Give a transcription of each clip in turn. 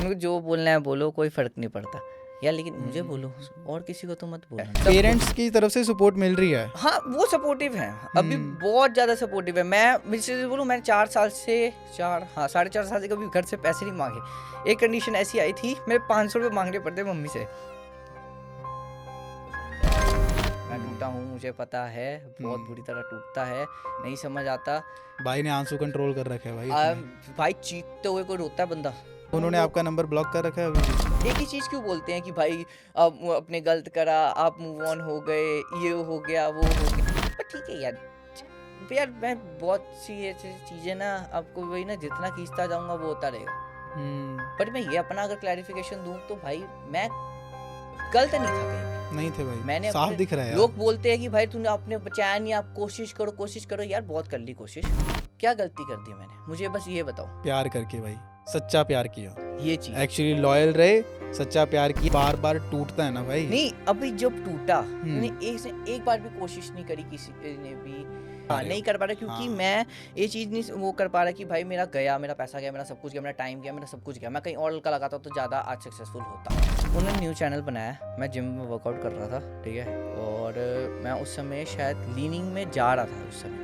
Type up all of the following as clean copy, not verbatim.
मेरे को जो बोलना है बोलो, कोई फर्क नहीं पड़ता यार, लेकिन मुझे बोलो और किसी को तो मत बोलो। पेरेंट्स की तरफ से सपोर्ट मिल रही है। हाँ वो सपोर्टिव है, अभी बहुत ज़्यादा सपोर्टिव है। मैं मिसेज बोलूँ, मैंने 4 साल से 4.5 साल से कभी घर से पैसे नहीं मांगे। एक कंडीशन ऐसी आई थी, मेरे 500 रुपये मांगने पड़ते मम्मी से। मैं टूटा हूँ, मुझे पता है, बहुत बुरी तरह टूटता है, नहीं समझ आता। भाई ने आंसू कंट्रोल कर रखे है भाई। भाई चीखते हुए कोई रोता है बंदा। उन्होंने आपका नंबर ब्लॉक कर रखा है अभी। एक ही चीज़ क्यों बोलते हैं कि भाई अब अपने गलत करा, आप मूव ऑन हो गए, ये हो गया वो हो गया। पर ठीक है यार मैं बहुत सी ऐसी चीज़ें ना आपको वही ना, जितना खींचता जाऊंगा वो होता रहेगा। बट मैं ये अपना अगर क्लैरिफिकेशन दूं तो भाई मैं गलत नहीं था कहीं। नहीं थे भाई, मैंने साफ दिख रहा है यार। लोग बोलते हैं कि भाई तूने अपने बचाया नहीं, आप कोशिश करो यार, बहुत कर ली कोशिश। क्या गलती कर दी मैंने, मुझे बस ये बताओ। प्यार करके भाई, सच्चा प्यार किया, ये चीज एक्चुअली लॉयल रहे, सच्चा प्यार किया। बार बार टूटता है ना भाई। नहीं, अभी जब टूटा मैंने एक बार भी कोशिश नहीं करी किसी ने भी। नहीं कर पा रहा क्योंकि मैं ये चीज़ नहीं वो कर पा रहा कि भाई मेरा गया, मेरा पैसा गया, मेरा सब कुछ गया, मेरा टाइम गया, मेरा सब कुछ गया। मैं कहीं और का लगाता तो ज़्यादा आज सक्सेसफुल होता। उन्होंने न्यू चैनल बनाया, मैं जिम में वर्कआउट कर रहा था, ठीक है, और मैं उस समय शायद लीनिंग में जा रहा था। उस समय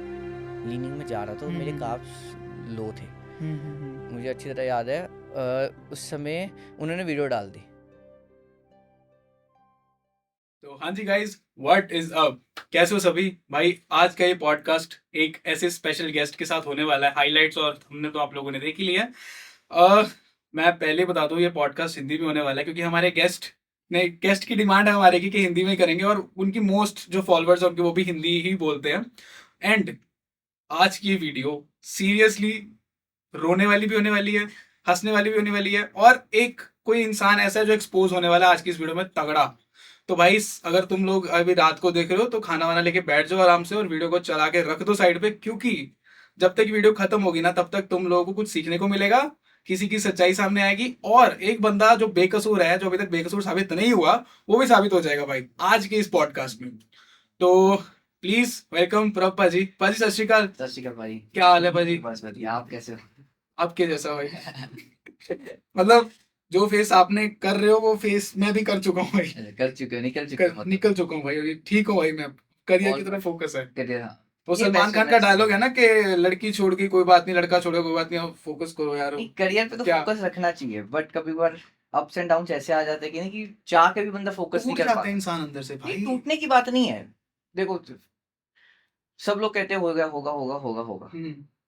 लीनिंग में जा रहा था तो मेरे काफ्स लो थे, मुझे अच्छी तरह याद है। उस समय उन्होंने वीडियो डाल दी। तो हाँ जी गाइज, व्हाट इज अप, कैसे हो सभी भाई। आज का ये पॉडकास्ट एक ऐसे स्पेशल गेस्ट के साथ होने वाला है। हाइलाइट्स और हमने तो आप लोगों ने देख ही लिया। मैं पहले बता दूं, ये पॉडकास्ट हिंदी में होने वाला है क्योंकि हमारे गेस्ट की डिमांड है हमारे की कि हिंदी में करेंगे, और उनकी मोस्ट जो फॉलोअर्स उनके वो भी हिंदी ही बोलते हैं। एंड आज की वीडियो सीरियसली रोने वाली भी होने वाली है, हंसने वाली भी होने वाली है, और एक कोई इंसान ऐसा है जो एक्सपोज होने वाला है आज की इस वीडियो में तगड़ा। तो भाई अगर तुम लोग अभी रात को देख रहे हो तो खाना वाना लेके बैठ जाओ आराम से और वीडियो को चला के रख दो साइड पे, क्योंकि जब तक वीडियो खत्म होगी ना तब तक तुम लोगों को कुछ सीखने को मिलेगा, किसी की सच्चाई सामने आएगी, और एक बंदा जो बेकसूर है, जो अभी तक बेकसूर साबित नहीं हुआ, वो भी साबित हो जाएगा भाई आज के इस पॉडकास्ट में। तो प्लीज वेलकम प्रभ पाजी। पाजी सत श्री अकाल। सत श्री अकाल भाई, क्या हाल है पाजी? बस बढ़िया, आप कैसे हो? आपके जैसा भाई। मतलब जो फेस आपने कर रहे हो वो फेस मैं भी कर चुका हूँ भाई। कर चुके हो, निकल चुका हूँ भाई, अभी ठीक हूँ भाई। मैं करियर की तरफ फोकस है। करियर, वो सलमान खान का डायलॉग है ना कि लड़की छोड़ के कोई बात नहीं, लड़का छोड़ के कोई बात नहीं, फोकस करो यार। करियर पे तो फोकस रखना चाहिए, बट कभी बार अप्स एंड डाउन्स ऐसे आ जाते हैं कि चाह के भी बंदा फोकस नहीं कर पाता। इंसान अंदर से भाई। टूटने की बात नहीं है, देखो सब लोग कहते हैं होगा होगा होगा होगा होगा,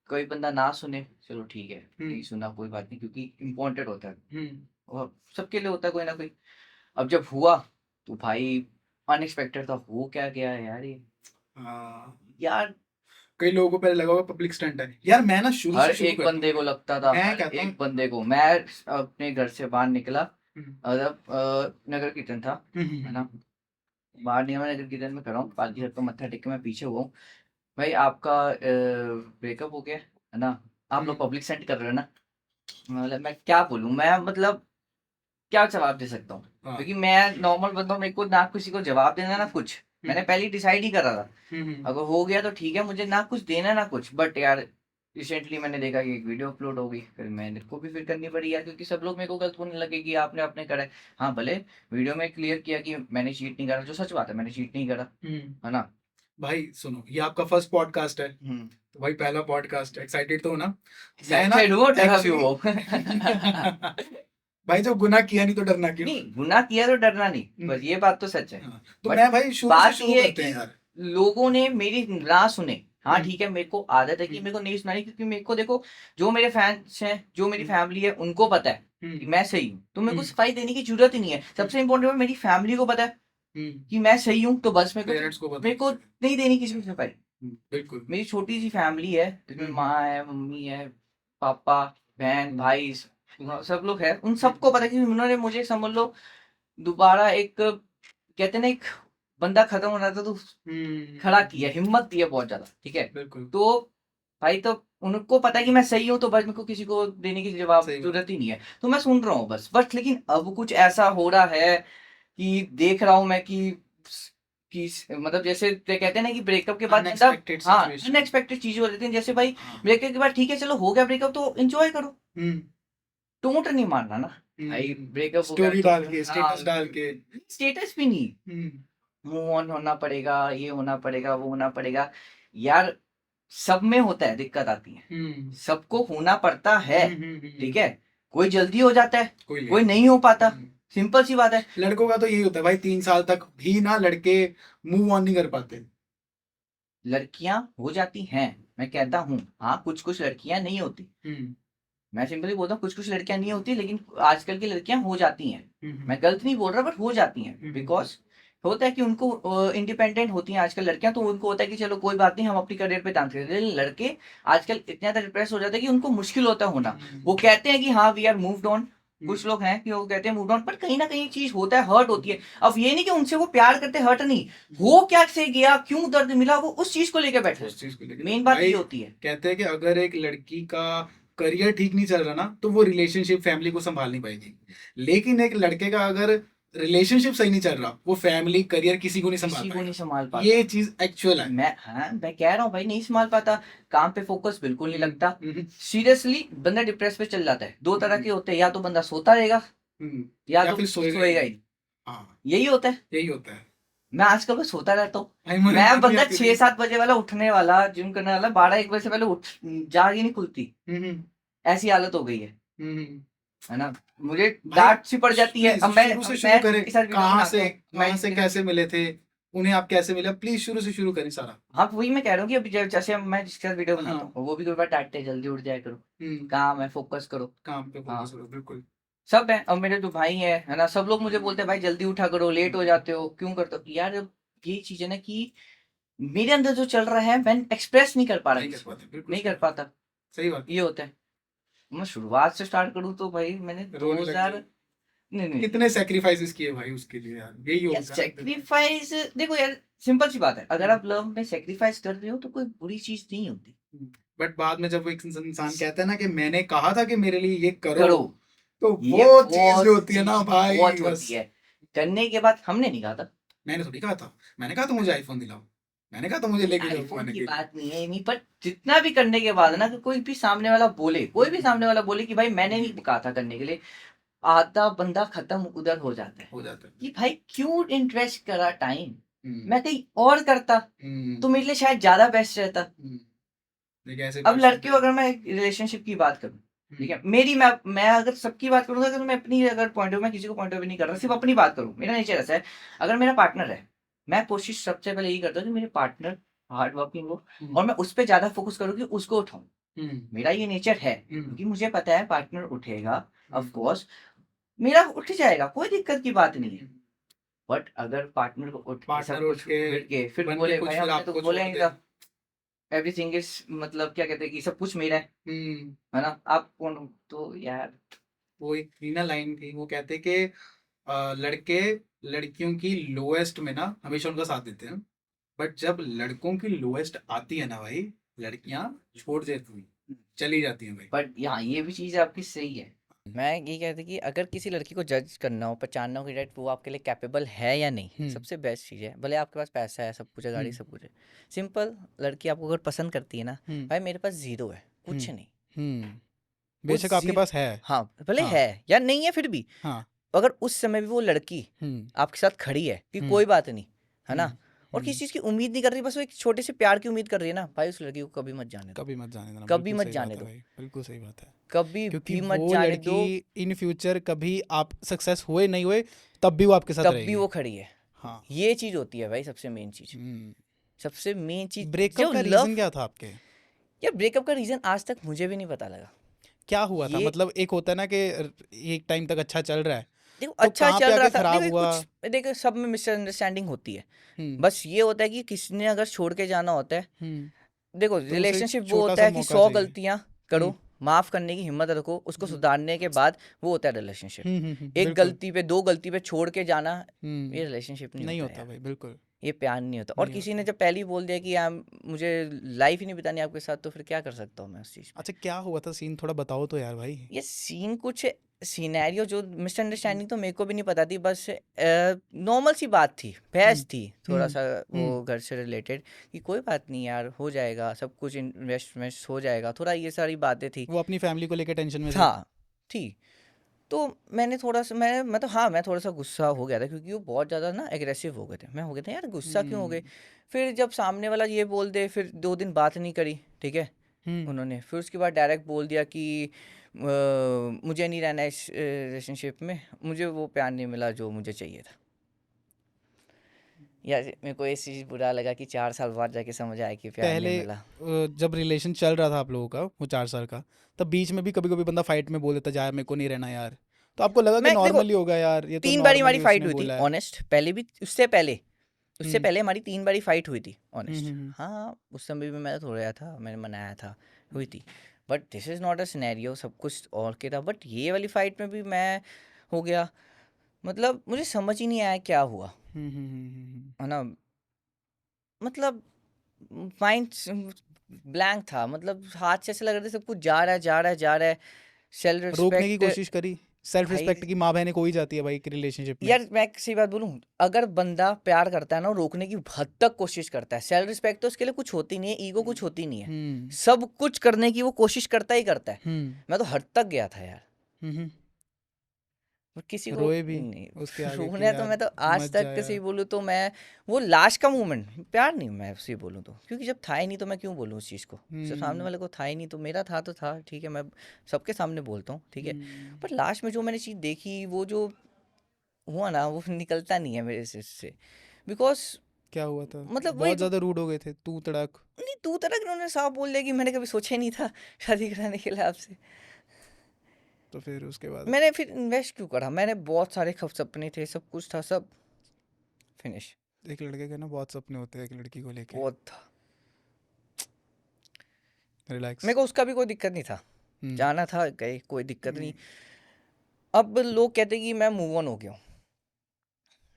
कोई बंदा ना सुने, चलो ठीक है, नहीं सुना कोई बात नहीं, क्योंकि इम्पोर्टेंट होता है और सबके लिए होता है कोई ना कोई। अब जब हुआ तो भाई अनएक्सपेक्टेड था, हो क्या गया है यार ये। यार कई लोगों को पहले लगा होगा पब्लिक स्टंट है यार। मैं ना शुरू हर से एक बंदे को लगता था, एक बंदे को। मैं अपने घर से बाहर निकला, मतलब नगर कीर्तन था, है ना, बाहर नहीं, मैं नगर कीर्तन में खड़ा हूँ, पालकी घर को मत्था टेक के मैं पीछे हुआ हूँ। भाई आपका ब्रेकअप हो गया है ना, आप लोग पब्लिक सेंड कर रहे हो ना। मतलब मैं क्या बोलूँ, मैं मतलब क्या जवाब दे सकता हूँ, क्योंकि मैं नॉर्मल बंदा हूँ, मेरे को ना किसी को जवाब देना ना कुछ। मैंने पहले डिसाइड ही करा था, अगर हो गया तो ठीक है, मुझे ना कुछ देना ना कुछ। बट यार रिसेंटली मैंने देखा कि एक वीडियो अपलोड हो गई, फिर मैंने को भी फिर करनी पड़ी यार, क्योंकि सब लोग मेरे को गलत होने लगे कि आपने अपने करा है। हाँ भले वीडियो में क्लियर किया कि मैंने चीट नहीं करा, जो सच बात है, मैंने चीट नहीं करा, है ना। भाई सुनो, ये आपका फर्स्ट पॉडकास्ट है, तो भाई पहला पॉडकास्ट, एक्साइटेड तो हो ना? भाई जब गुनाह किया नहीं तो डरना क्यों? नहीं, गुनाह किया तो डरना नहीं, बस ये बात तो सच है। तो मैं भाई शुरू से शुरू करते हैं यार। लोगों ने मेरी ना सुने, हाँ ठीक है, मेरे को आदत है कि मेरे को नहीं सुनानी, क्योंकि मेरे को देखो जो मेरे फैंस हैं, जो मेरी फैमिली है, उनको पता है कि मैं सही हूँ, तो मेरे को सफाई देने की जरूरत ही नहीं है। सबसे इम्पोर्टेंट मेरी फैमिली को पता है कि मैं सही हूँ, तो बस मेरे को नहीं देनी किसी को सफाई। बिल्कुल। मेरी छोटी सी फैमिली है, जिसमें माँ है, मम्मी है, पापा, बहन, भाई, सब लोग हैं। उन सबको पता है कि उन्होंने मुझे समझ लो दोबारा एक, कहते ना, एक बंदा खत्म हो रहा था तो खड़ा किया, हिम्मत दिया बहुत ज्यादा, ठीक है। तो भाई तो उनको पता है कि मैं सही हूँ, तो बस मेरे को किसी को देने की जवाब जरूरत ही नहीं है, तो मैं सुन रहा हूँ बस। लेकिन अब कुछ ऐसा हो रहा है कि देख रहा हूँ मैं कि मतलब जैसे कहते हैं ना कि ब्रेकअप के बाद अनएक्सपेक्टेड चीजें हो जाती हैं। जैसे भाई ब्रेकअप के बाद ठीक है, चलो हो गया ब्रेकअप, तो एंजॉय करो, टोंट नहीं मारना ना भाई, ब्रेकअप हो गया स्टोरी तो डाल फिर के, हाँ, स्टेटस डाल के। स्टेटस भी नहीं, मूव ऑन होना पड़ेगा, ये होना पड़ेगा, वो होना पड़ेगा। यार सब में होता है, दिक्कत आती है, सबको होना पड़ता है, ठीक है। कोई जल्दी हो जाता है, कोई नहीं हो पाता, सिंपल सी बात है। लड़कों का तो यही होता है भाई, 3 साल तक भी ना लड़के मूव ऑन नहीं कर पाते। लड़कियां हो जाती हैं, मैं कहता हूँ, हाँ कुछ कुछ लड़कियां नहीं होती, मैं सिंपली बोलता हूँ कुछ कुछ लड़कियां नहीं होती, लेकिन आजकल की लड़कियां हो जाती हैं। मैं गलत नहीं बोल रहा, बट हो जाती हैं, बिकॉज होता है कि उनको इंडिपेंडेंट होती हैं आजकल लड़कियां, तो उनको होता है कि चलो कोई बात नहीं, हम अपनी करियर पे ध्यान देते हैं। लेकिन लड़के आजकल इतने ज्यादा डिप्रेस हो जाते हैं कि उनको मुश्किल होता है होना। वो कहते हैं कि हाँ वी आर मूव्ड ऑन, कुछ लोग हैं कि वो कहते हैं मूव्ड ऑन, पर कहीं ना कहीं चीज होता है, हर्ट होती है। अब ये नहीं कि उनसे वो प्यार करते, हर्ट नहीं, वो क्या से गया, क्यों दर्द मिला, वो उस चीज को लेकर बैठे, उस चीज को लेके मेन बात भाई, ये होती है। कहते हैं कि अगर एक लड़की का करियर ठीक नहीं चल रहा ना, तो वो रिलेशनशिप फैमिली को संभाल नहीं पाएगी। लेकिन एक लड़के का अगर रिलेशनशिप सही नहीं चल रहा, वो फैमिली करियर किसी को नहीं संभाल किसी को पाएगा। नहीं संभाल पाता। ये चीज एक्चुअल है। मैं कह रहा हूँ भाई, नहीं संभाल पाता, काम पे फोकस बिल्कुल नहीं लगता। सीरियसली बंदा डिप्रेस पे चल जाता है। दो तरह के होते हैं, या तो बंदा सोता रहेगा, या तो फिर सोएगा ही। हाँ, यही होता है। यही होता है। मैं आजकल बस सोता रहता हूँ। भाई मुझे मैं नींद नहीं बंदा आती थी। 6-7 बजे वाला, उठने वाला, जिम करने वाला, 12-1 बजे से पहले उठ, जाग ही नहीं खुलती, ऐसी हालत हो गई है ना। मुझे डांट सी पड़ जाती है। अब मैं शुरू से शुरू करें, इस वीडियो कहाँ बनाता से हूँ, कहाँ से कैसे मिले थे, उन्हें आप कैसे मिले, प्लीज शुरू से शुरू करें सारा। हाँ वही मैं कह रहा हूँ कि अभी जैसे मैं जिसके साथ वीडियो बनाता हाँ। हूँ, वो भी कोई बार डांटते हैं, जल्दी उठ जाया करो, काम है, फोकस करो। काम पे हाँ। फोकस करो, बिल्कुल। सब है। अब मेरे जो भाई है ना, सब लोग मुझे बोलते हैं भाई जल्दी उठा करो, लेट हो जाते हो, क्यों करते हो यार। अब ये चीज है ना कि मेरे अंदर जो चल रहा है, मैं एक्सप्रेस नहीं कर पा रहा, नहीं कर पाते, बिल्कुल नहीं कर पाता, सही बात। ये होता है। मैं शुरुआत से स्टार्ट करूँ तो भाई मैंने रोने लग 2000 जाए। नहीं कितने सेक्रीफाइसेस किए भाई उसके लिए यार, यही यार, होता है। सेक्रीफाइस देखो यार, सिंपल सी बात है, अगर आप लव में सेक्रीफाइस कर रहे हो तो कोई बुरी चीज नहीं होती। बट बाद में जब वो एक इंसान कहता है ना कि मैंने कहा था कि मेरे लिए ये करो, करो, तो ये वो चीज बहुत जो होती है ना चीज भाई, बहुत बस। होती है। करने के बाद हमने नहीं कहा था, मैंने थोड़ी कहा था, मैंने कहा था मुझे आईफोन दिलाओ, मैंने कहा था मुझे लेके जाओ आईफोन मैंने की के बात नहीं है, नहीं, पर जितना भी करने के बाद ना, कि कोई भी सामने वाला बोले, कोई भी सामने वाला बोले कि भाई मैंने नहीं कहा था करने के लिए, आधा बंदा खत्म उधर हो जाता है। हो जाता है। कि भाई क्यों इंटरेस्ट करा टाइम, मैं कहीं और करता तो मेरे लिए शायद ज्यादा बेस्ट रहता। देखिए ऐसे अब लड़कियों, अगर मैं रिलेशनशिप की बात करूं, ठीक है, मेरी मैं अगर सबकी बात करूंगा, अगर मैं अपनी अगर पॉइंट ऑफ, मैं किसी को पॉइंट ऑफ नहीं कर रहा, सिर्फ अपनी बात करूं, मेरा नेचर ऐसा है, अगर मेरा पार्टनर है, मैं कोशिश सबसे पहले यही करता हूँ कि मेरे पार्टनर हार्ड वर्किंग हो, और मैं उस पर ज्यादा फोकस करूँ कि उसको उठाऊं। मेरा ये नेचर है, क्योंकि मुझे पता है पार्टनर उठेगा, ऑफ कोर्स मेरा उठ जाएगा, कोई दिक्कत की बात नहीं है। बट अगर पार्टनर को उठ के सब कुछ मिल के फिर बोले भाई, हमने तो बोले नहीं था एवरीथिंग इज, मतलब क्या कहते हैं कि सब कुछ मेरा है ना, आप कौन हो? तो यार वो एक थी ना लाइन थी, वो कहते कि लड़के लड़कियों की लोएस्ट में ना हमेशा उनका साथ देते हैं, बट जब लड़कों की लोएस्ट आती है ना भाई, लड़कियां छोड़ देती हैं, चली जाती हैं भाई। बट यहाँ ये भी चीज आपकी सही है। मैं ये कहती कि अगर किसी लड़की को जज करना हो, पहचानना हो कि राइट वो आपके लिए कैपेबल है या नहीं, सबसे बेस्ट चीज़ है, भले आपके पास पैसा है, सब कुछ है, गाड़ी सब कुछ है, सिंपल लड़की आपको अगर पसंद करती है ना, भाई मेरे पास जीरो है, कुछ नहीं, बेशक आपके पास है, हाँ भले है या नहीं है, फिर भी हाँ, अगर उस समय भी वो लड़की आपके साथ खड़ी है कि कोई बात नहीं, है ना, और किसी चीज़ की उम्मीद नहीं कर रही, बस वो एक छोटे से प्यार की उम्मीद कर रही है ना, भाई उस लड़की को कभी मत जाने दो, कभी मत जाने देना, कभी बिल्कुल मत सही जाने बात है दो, भाई, बिल्कुल सही बात है। कभी क्योंकि भी मत वो जाने दो, लड़की इन फ्यूचर कभी आप सक्सेस हुए नहीं हुए तब भी वो आपके साथ तब रहेगी। भी वो खड़ी है। हाँ, ये चीज होती है भाई सबसे मेन चीज, सबसे मेन चीज। ब्रेकअप का रीजन क्या था आपके? यार ब्रेकअप का रीजन आज तक मुझे भी नहीं पता लगा, क्या हुआ था, ये मतलब एक होता है ना कि एक टाइम तक अच्छा चल रहा है, देखो तो अच्छा कहाँ पे चल रहा आके था, खराब देखो हुआ? कुछ देखो सब में मिसअंडरस्टैंडिंग होती है, बस ये होता है कि किसी ने अगर छोड़ के जाना होता है, देखो तो उसे रिलेशनशिप वो छोटा होता सा है कि मौका 100 चाहिए। गलतियां करो, माफ करने की हिम्मत रखो, उसको सुधारने के बाद वो होता है रिलेशनशिप। एक गलती पे, 2 गलती पे छोड़ के जाना, ये रिलेशनशिप नहीं नहीं होता होता भाई, बिल्कुल ये प्यार नहीं होता। और नहीं किसी ने होता। जब पहले ही बोल दिया कि यार मुझे लाइफ ही नहीं बितानी आपके साथ, तो फिर क्या कर सकता हूँ मैं उस चीज़ में। अच्छा क्या हुआ था सीन, थोड़ा बताओ तो यार भाई। ये सीन कुछ सिनेरियो जो मिसअंडरस्टैंडिंग तो मेरे को भी नहीं पता थी, बस नॉर्मल सी बात थी, बहस थी थोड़ा सा, वो घर से रिलेटेड कि कोई बात नहीं यार हो जाएगा, सब कुछ इन्वेस्टमेंट हो जाएगा, थोड़ा ये सारी बातें थी। वो अपनी फैमिली को लेकर टेंशन में थे? हाँ थी। तो मैंने थोड़ा-सा मैं तो हाँ, मैं थोड़ा-सा गुस्सा हो गया था क्योंकि वो बहुत ज़्यादा ना एग्रेसिव हो गए थे। मैं हो गया था यार गुस्सा क्यों हो गए? हम्म फिर जब सामने वाला ये बोल दे फिर 2 दिन बात नहीं करी, ठीक है? हम्म उन्होंने फिर उसके बाद डायरेक्ट बोल दिया कि मुझे नहीं रहना इस रिलेशनशिप में, मुझे वो प्यार नहीं मिला जो मुझे चाहिए था। यार मेरे को ये चीज़ बुरा लगा कि 4 साल बाद जाके समझ आया कि प्यार नहीं पहले मिला। जब रिलेशन चल रहा था आप लोगों का वो 4 साल का, तब बीच में भी कभी कभी बंदा फाइट में बोल देता जा मेरे को नहीं रहना यार, तो आपको लगा कि मैं देखो नॉर्मली होगा यार, ये तो 3 बारी हमारी नॉर्मली फाइट उसने हुई थी बोला है। ऑनेस्ट, पहले भी उससे हम्म पहले हमारी 3 बारी फाइट हुई थी हम्म ऑनेस्ट। हम्म हाँ, उस समय भी मैं थोड़ा था, मैंने मनाया था, हुई थी। But this is not a scenario, सब कुछ और के था। बट ये वाली फाइट में भी मैं हो गया, मतलब मुझे समझ ही नहीं आया क्या हुआ, है ना? मतलब माइंड ब्लैंक था, मतलब हाथ से ऐसे लग रहा था सब कुछ जा रहा है जा रहा है जा रहा है। सेल्फ रोकने की रिस्पेक्ट कोशिश करी। सेल्फ भाई, रिस्पेक्ट की माँ बहनें कोई जाती है भाई एक रिलेशनशिप में। यार मैं सही बात बोलूं, अगर बंदा प्यार करता है ना, वो रोकने की हद तक कोशिश करता है। सेल्फ रिस्पेक्ट तो उसके लिए कुछ होती नहीं है, ईगो कुछ होती नहीं है, हम्म सब कुछ करने की वो कोशिश करता ही करता है। हम्म मैं तो हद तक गया था यार, हम्म पर किसी को रोए भी नहीं। उसके आगे कि रोने तो यार मैं तो आज मत जा तक सही यार। बोलूँ तो मैं वो लास्ट का मोमेंट प्यार नहीं, मैं सही बोलूँ तो, क्योंकि जब था ही नहीं तो मैं क्यों बोलूँ उस चीज़ को। जब सामने हम्म वाले को था ही नहीं तो मेरा था तो था, ठीक है, मैं सबके सामने बोलता हूँ, ठीक है। हम्म पर लास्ट में जो मैंने चीज़ देखी, वो जो हुआ ना, वो निकलता नहीं है मेरे से, बिकॉज क्या हुआ था? मतलब वही बहुत ज्यादा रूड हो गए थे, तू तड़क। नहीं, तू तक उन्होंने साफ बोल दिया कि मैंने कभी सोचा ही नहीं था शादी कराने के लिए आपसे। तो फिर उसके बाद मैंने फिर इन्वेस्ट क्यों करा? मैंने बहुत सारे सपने थे, सब कुछ था, सब फिनिश। एक लड़के के ना बहुत सपने होते हैं एक लड़की को लेके। बहुत था। रिलैक्स। मेरे को उसका भी कोई दिक्कत नहीं था, हम्म जाना था गए, कोई दिक्कत नहीं। अब लोग कहते हैं कि मैं मूव ऑन हो गया हूँ।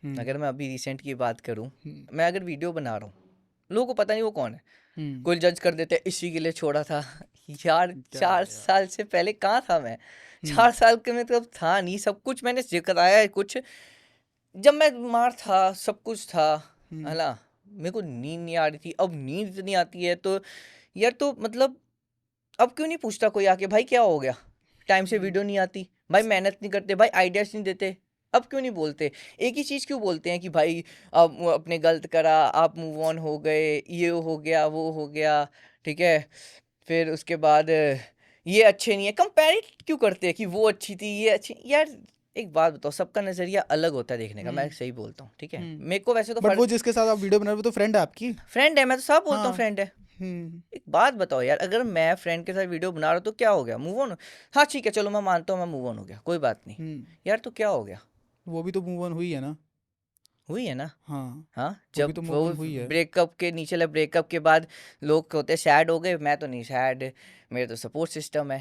हम्म अगर मैं अभी रिसेंट की बात करूँ, हम्म मैं अगर वीडियो बना रहा हूँ, लोगों को पता नहीं वो कौन है, हम्म कोई जज कर देते हैं इसी के लिए छोड़ा था। यार क्या 4 साल से पहले कहाँ था मैं? हम्म 4 साल के में तो अब था नहीं, सब कुछ मैंने जिताया है कुछ। जब मैं बीमार था सब कुछ था, है हम्म ना? मेरे को नींद नहीं आ रही थी, अब नींद इतनी आती है तो यार, तो मतलब अब क्यों नहीं पूछता कोई आके भाई क्या हो गया? टाइम से वीडियो नहीं आती, भाई मेहनत नहीं करते, भाई आइडियाज नहीं देते, अब क्यों नहीं बोलते? एक ही चीज़ क्यों बोलते हैं कि भाई अब वो अपने गलत करा, आप मूव ऑन हो गए, ये हो गया वो हो गया, ठीक है। फिर उसके बाद ये अच्छे नहीं है, कंपेयर क्यों करते हैं कि वो अच्छी थी ये अच्छी। यार एक बात बताओ, सबका नज़रिया अलग होता है देखने का, मैं सही बोलता हूँ, ठीक है। मेरे को वैसे तो बट वो जिसके साथ आप वीडियो बना रहे हो वो तो फ्रेंड है आपकी। फ्रेंड है, मैं तो सब बोलता हूँ हाँ। फ्रेंड है। हम्म एक बात बताओ यार, अगर मैं फ्रेंड के साथ वीडियो बना रहा हूँ तो क्या हो गया? Move on? हाँ ठीक है, चलो मैं मानता हूँ मैं मूव ऑन हो गया, कोई बात नहीं। हम्म यार तो क्या हो गया? वो भी तो मूव ऑन हुई है ना। हुई है ना? हाँ हाँ, वो भी जब तो वो मूव ऑन हुई है। ब्रेकअप के नीचे लगे, ब्रेकअप के बाद लोग होते सैड हो गए, मैं तो नहीं सैड, मेरे तो सपोर्ट सिस्टम है।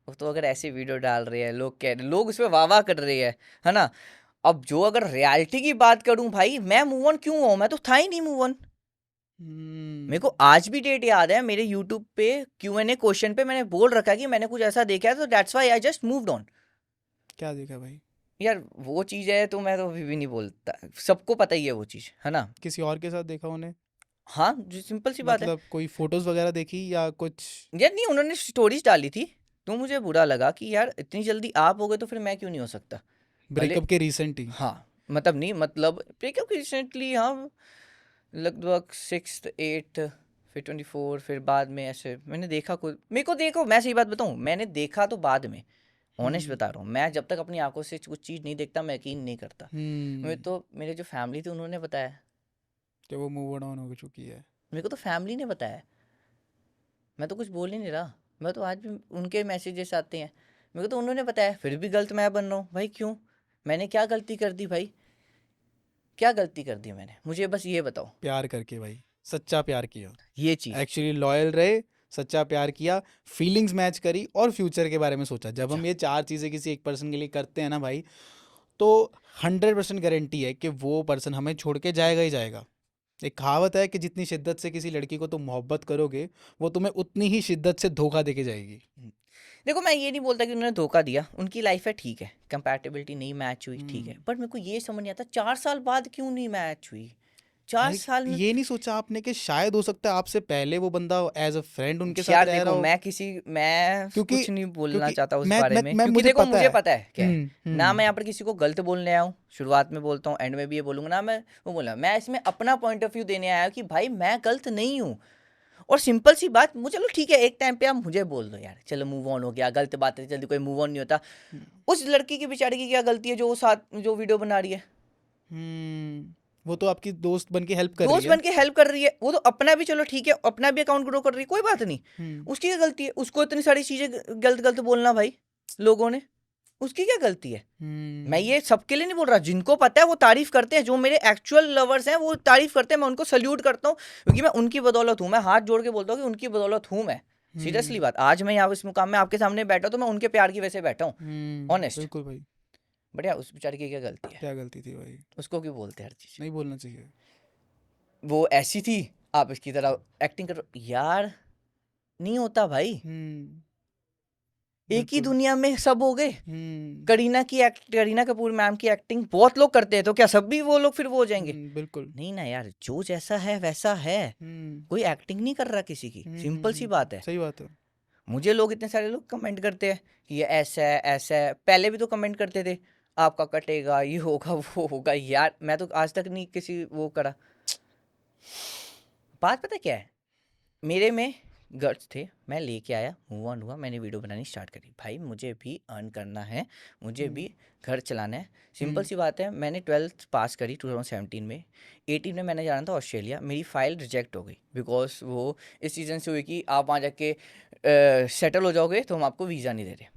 वो तो अगर ऐसी वीडियो डाल रहे हैं, लोग कह रहे, लोग उस पर वाह वाह कर रहे हैं, है ना? अब जो अगर रियलिटी की बात करूं भाई, मैं मूव ऑन क्यों हुआ? मैं तो था ही नहीं मूव ऑन। मेरे को हम्म आज भी डेट याद है, मेरे यूट्यूब पे Q&A क्वेश्चन पे मैंने बोल रखा है कि मैंने कुछ ऐसा देखा है तो that's why I just moved on. क्या देखा भाई? यार वो चीज़ है तो मैं तो अभी भी नहीं बोलता, सबको पता ही है वो चीज़, है ना? किसी और के साथ देखा उन्हें? हाँ, जो सिंपल सी बात है। मतलब कोई फोटोज वगैरह देखी या कुछ? यार नहीं, उन्होंने स्टोरीज डाली थी, तो मुझे बुरा लगा कि यार इतनी जल्दी आप हो गए तो फिर मैं क्यों नहीं हो सकता? भले, ब्रेकअप के रिसेंट ही? हाँ, मतलब नहीं, मतलब ब्रेकअप रिसेंटली, हाँ, लगभग 6th 8th फिर 24, फिर बाद में ऐसे मैंने देखा कोई, मेरे को देखो मैं सही बात बताऊँ, मैंने देखा तो बाद में, ऑनेस्ट हम्म बता रहा हूँ, मैं जब तक अपनी आंखों से कुछ चीज़ नहीं देखता मैं यकीन नहीं करता। मुझे हम्म तो मेरे जो फैमिली थी उन्होंने बताया, कि वो मूव ऑन हो चुकी है। मेरे को तो फैमिली ने बताया, मैं तो कुछ बोल ही नहीं रहा। मैं तो आज भी उनके मैसेजेस आते हैं, मेरे को तो उन्होंने बताया, फिर भी गलत मैं बन रहा हूँ भाई, क्यों? मैंने क्या गलती कर दी भाई? क्या गलती कर दी मैंने? मुझे बस ये बताओ, प्यार करके भाई, सच्चा प्यार किया, ये चीज़। एक्चुअली लॉयल रहे, सच्चा प्यार किया, फीलिंग्स मैच करी और फ्यूचर के बारे में सोचा। जब हम ये 4 चीज़ें किसी एक पर्सन के लिए करते हैं ना भाई, तो 100% गारंटी है कि वो पर्सन हमें छोड़ के जाएगा ही जाएगा। एक कहावत है कि जितनी शिद्दत से किसी लड़की को तुम मोहब्बत करोगे, वो तुम्हें उतनी ही शिद्दत से धोखा देके जाएगी। देखो मैं ये नहीं बोलता कि उन्होंने धोखा दिया, उनकी लाइफ है, ठीक है, कंपैटिबिलिटी नहीं मैच हुई, ठीक है, हम्म बट मेरे को ये समझ नहीं आता 4 साल बाद क्यों नहीं मैच हुई? 4 भाई साल में ये नहीं सोचा आपने कि शायद हो सकता है आपसे पहले वो बंदा एज अ फ्रेंड उनके साथ यार रह रहा देखो, हो, मैं क्योंकि कुछ नहीं बोलना क्योंकि चाहता उस मैं बारे मैं में, मैं क्योंकि मुझे देखो पता मुझे है। पता है क्या है ना। मैं हम्म यहाँ पर किसी को गलत बोलने आया हूँ, शुरुआत में बोलता हूँ, एंड में भी ये बोलूंगा ना, मैं वो बोला मैं इसमें अपना पॉइंट ऑफ व्यू देने आया हूँ कि भाई मैं गलत नहीं हूँ। और सिंपल सी बात, मुझे चलो ठीक है, एक टाइम पे आप मुझे बोल दो यार, चलो मूव ऑन हो गया, गलत बात है, जल्दी कोई मूव ऑन नहीं होता। उस लड़की की बेचारी की क्या गलती है जो वो साथ जो वीडियो बना रही है? वो तो आपकी दोस्त बन के हेल्प कर रही दोस्त है। बन के हेल्प कर रही है, वो तो अपना भी चलो ठीक है, अपना भी अकाउंट ग्रो कर रही है, कोई बात नहीं, हम्म उसकी क्या गलती है? उसको इतनी सारी चीजें गलत गलत बोलना भाई लोगों ने, उसकी क्या गलती है? मैं ये सबके लिए नहीं बोल रहा, जिनको पता है वो तारीफ करते हैं, जो मेरे एक्चुअल लवर्स हैं वो तारीफ करते हैं, मैं उनको सल्यूट करता हूँ, क्योंकि मैं उनकी बदौलत हूँ, मैं हाथ जोड़ के बोलता हूँ कि उनकी बदौलत हूँ मैं। सीरियसली बात, आज मैं यहाँ इस मुकाम में आपके सामने बैठा तो मैं उनके प्यार की वजह से बैठा हूँ, ऑनेस्ट। बिल्कुल भाई, बढ़िया, उस बेचारी की क्या गलती है? क्या गलती थी भाई, उसको क्यों बोलते हैं हर चीज? नहीं बोलना चाहिए। वो ऐसी थी, आप इसकी तरह एक्टिंग करो यार, नहीं होता भाई। एक ही बिल्कुल। दुनिया में सब हो गए। करीना कपूर मैम की एक्टिंग बहुत लोग करते हैं, तो क्या सब भी वो लोग फिर वो हो जाएंगे? बिल्कुल। नहीं ना यार, जो जैसा है वैसा है, कोई एक्टिंग नहीं कर रहा किसी की, सिंपल सी बात है। सही बात है। मुझे लोग, इतने सारे लोग कमेंट करते हैं कि ये ऐसा है ऐसा है, पहले भी तो कमेंट करते थे आपका कटेगा, ये होगा वो होगा, यार मैं तो आज तक नहीं किसी वो करा। बात पता क्या है, मेरे में गट्स थे, मैं लेके आया, मूव ऑन हुआ, मैंने वीडियो बनानी स्टार्ट करी। भाई मुझे भी अर्न करना है, मुझे भी घर चलाना है, सिंपल सी बात है। मैंने 12th पास करी 2017 में, 18 में मैंने जाना था ऑस्ट्रेलिया, मेरी फ़ाइल रिजेक्ट हो गई बिकॉज वो इस सीज़न से हुई कि आप वहाँ जाके सेटल हो जाओगे तो हम आपको वीज़ा नहीं दे रहे।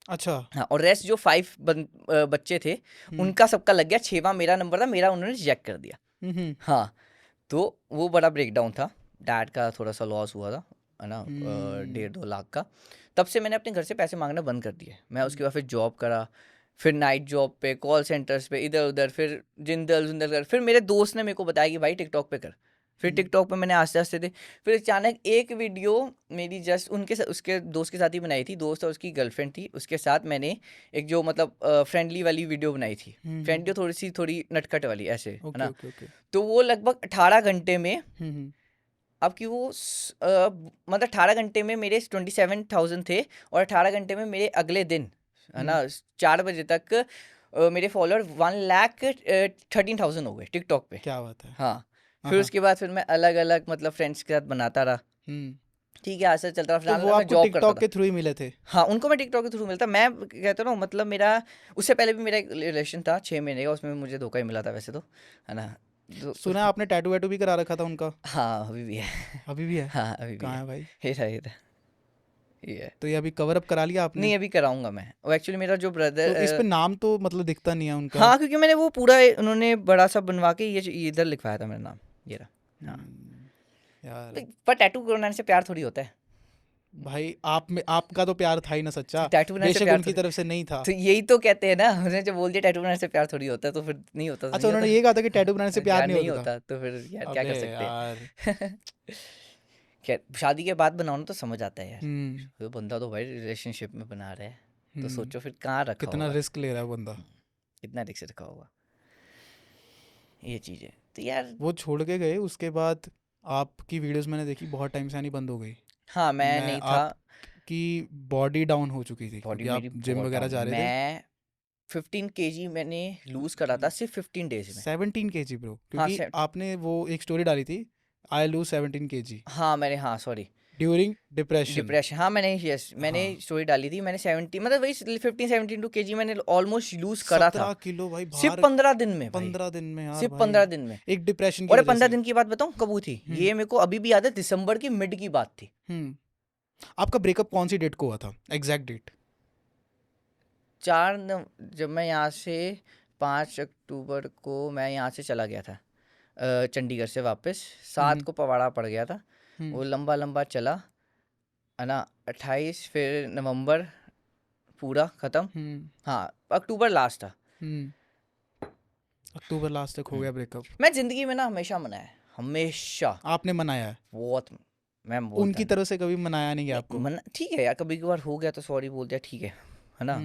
अच्छा। हाँ, और रेस्ट जो 5 बच्चे थे उनका सबका लग गया, 6वां मेरा नंबर था, मेरा उन्होंने रिजेक्ट कर दिया। हाँ, तो वो बड़ा ब्रेक डाउन था, डैड का थोड़ा सा लॉस हुआ था, है ना, 1.5-2 लाख का। तब से मैंने अपने घर से पैसे मांगना बंद कर दिए। मैं उसके बाद फिर जॉब करा, फिर नाइट जॉब पे, कॉल सेंटर्स पे, इधर उधर, फिर जिंदल कर, फिर मेरे दोस्त ने मेरे को बताया कि भाई टिकटॉक पे कर, फिर टिकटॉक पे मैंने आस्ते आस्ते थे। फिर अचानक एक वीडियो मेरी जस्ट उसके दोस्त के साथ ही बनाई थी, दोस्त और उसकी गर्लफ्रेंड थी, उसके साथ मैंने एक जो मतलब फ्रेंडली वाली वीडियो बनाई थी, फ्रेंडली थोड़ी नटखट वाली ऐसे, है ना। तो वो लगभग 18 घंटे में, अब कि वो मतलब 18 घंटे में मेरे 27,000 थे, और 18 घंटे में मेरे अगले दिन, है ना, 4 बजे तक मेरे फॉलोअर 1,13,000 हो गए टिकटॉक पे। क्या बात है। हाँ, फिर उसके बाद फिर मैं अलग अलग मतलब फ्रेंड्स के साथ बनाता रहा, ठीक है, ऐसा चलता रहा। तो फिलहाल वो मैं आपको जॉब करता टिकटॉक था। के थ्रू ही मिले थे? हाँ, उनको मैं टिकटॉक के थ्रू मिलता। मैं कहता हूँ मतलब मेरा उससे पहले भी मेरा एक रिलेशन था 6 महीने का, उसमें मुझे धोखा ही मिला था वैसे तो, है ना। तो सुना है आपने टैटू वैटू भी करा रखा था उनका? हाँ, अभी भी है। अभी भी है? हाँ, अभी भी कहाँ है। है भाई? ये रहा, ये है। तो ये अभी कवर अप करा लिया आपने? नहीं, अभी कराऊंगा मैं। वो एक्चुअली मेरा जो तो ब्रदर, इस पे नाम तो मतलब दिखता नहीं है उनका। हाँ, क्योंकि मैंने वो पूरा उन्होंने बड़ा सा बनवा के ये इधर लिखवाया था मेरा नाम, ये रहा। हाँ, यार पर टैटू बनाने से प्यार थोड़ी होता है। भाई, आप में आपका तो प्यार था ही ना सच्चा, टैटू बनाने से बेशक प्यार उनकी तरफ से नहीं था। तो यही तो कहते हैं ना, उन्होंने जो बोल दिया टैटू बनाने से प्यार थोड़ी होता है, तो फिर नहीं होता तो अच्छा, नहीं उन्होंने होता। ये कहा था कि टैटू बनाने से प्यार यार नहीं नहीं होता था? होता तो फिर यार क्या अबे कर सकते यार। हैं। खैर, शादी के बाद बनाओ ना तो समझ आता है यार, हम्म तो बंदा तो भाई रिलेशनशिप में बना रहा है, तो हम्म, सोचो फिर कहाँ रखा कितना होगा, रिस्क ले रहा है वो बंदा। कितना रिस्क रखा होगा, ये चीज़ है। तो यार वो छोड़ के गए, उसके बाद आपकी वीडियोस मैंने देखी, बहुत टाइम से आनी बंद हो गई। हाँ, मैं मैं नहीं था, आपकी बॉडी डाउन हो चुकी थी बॉडी क्योंकि आप मेरी जिम बहुत वगैरह डाउन जा है। रहे थे। मैं 15 केजी मैंने लूज करा था सिर्फ 15 डेज में। 17 kg ब्रो, हाँ, क्योंकि आपने वो एक स्टोरी डाली थी, आई लूज 17 kg हाँ मैंने, हाँ सॉरी, ड्यूरिंग डिप्रेशन। डिप्रेशन, हाँ मैंने, यस मैंने हाँ, स्टोरी डाली थी, मैंने 70 मतलब वही 15-17 केजी मैंने ऑलमोस्ट लूज करा था 17 किलो भाई सिर्फ बाहर 15 दिन में भाई, 15 दिन में यार सिर्फ भाई, 15 दिन में। एक डिप्रेशन की और वजह 15 से। दिन की बात बताऊं कब हुई थी, ये मेरे को अभी भी याद है, दिसंबर की मिड की बात थी। आपका ब्रेकअप कौन सी डेट को हुआ था, एग्जैक्ट डेट? जब मैं यहाँ से 5 अक्टूबर को मैं यहाँ से चला गया था चंडीगढ़ से वापस, 7 को पवाड़ा पड़ गया था, वो लंबा लंबा चला, है ना, 28 फिर नवंबर पूरा ख़त्म। हाँ, अक्टूबर लास्ट था। अक्टूबर लास्ट तक हो गया ब्रेकअप। मैं ज़िंदगी में ना हमेशा मनाया है, हमेशा, आपने मनाया है? बहुत, मैं बोलता उनकी नहीं। तरफ से कभी मनाया नहीं गया आपको? मना ठीक है यार, कभी कभार हो गया तो सॉरी बोल दिया, ठीक है ना।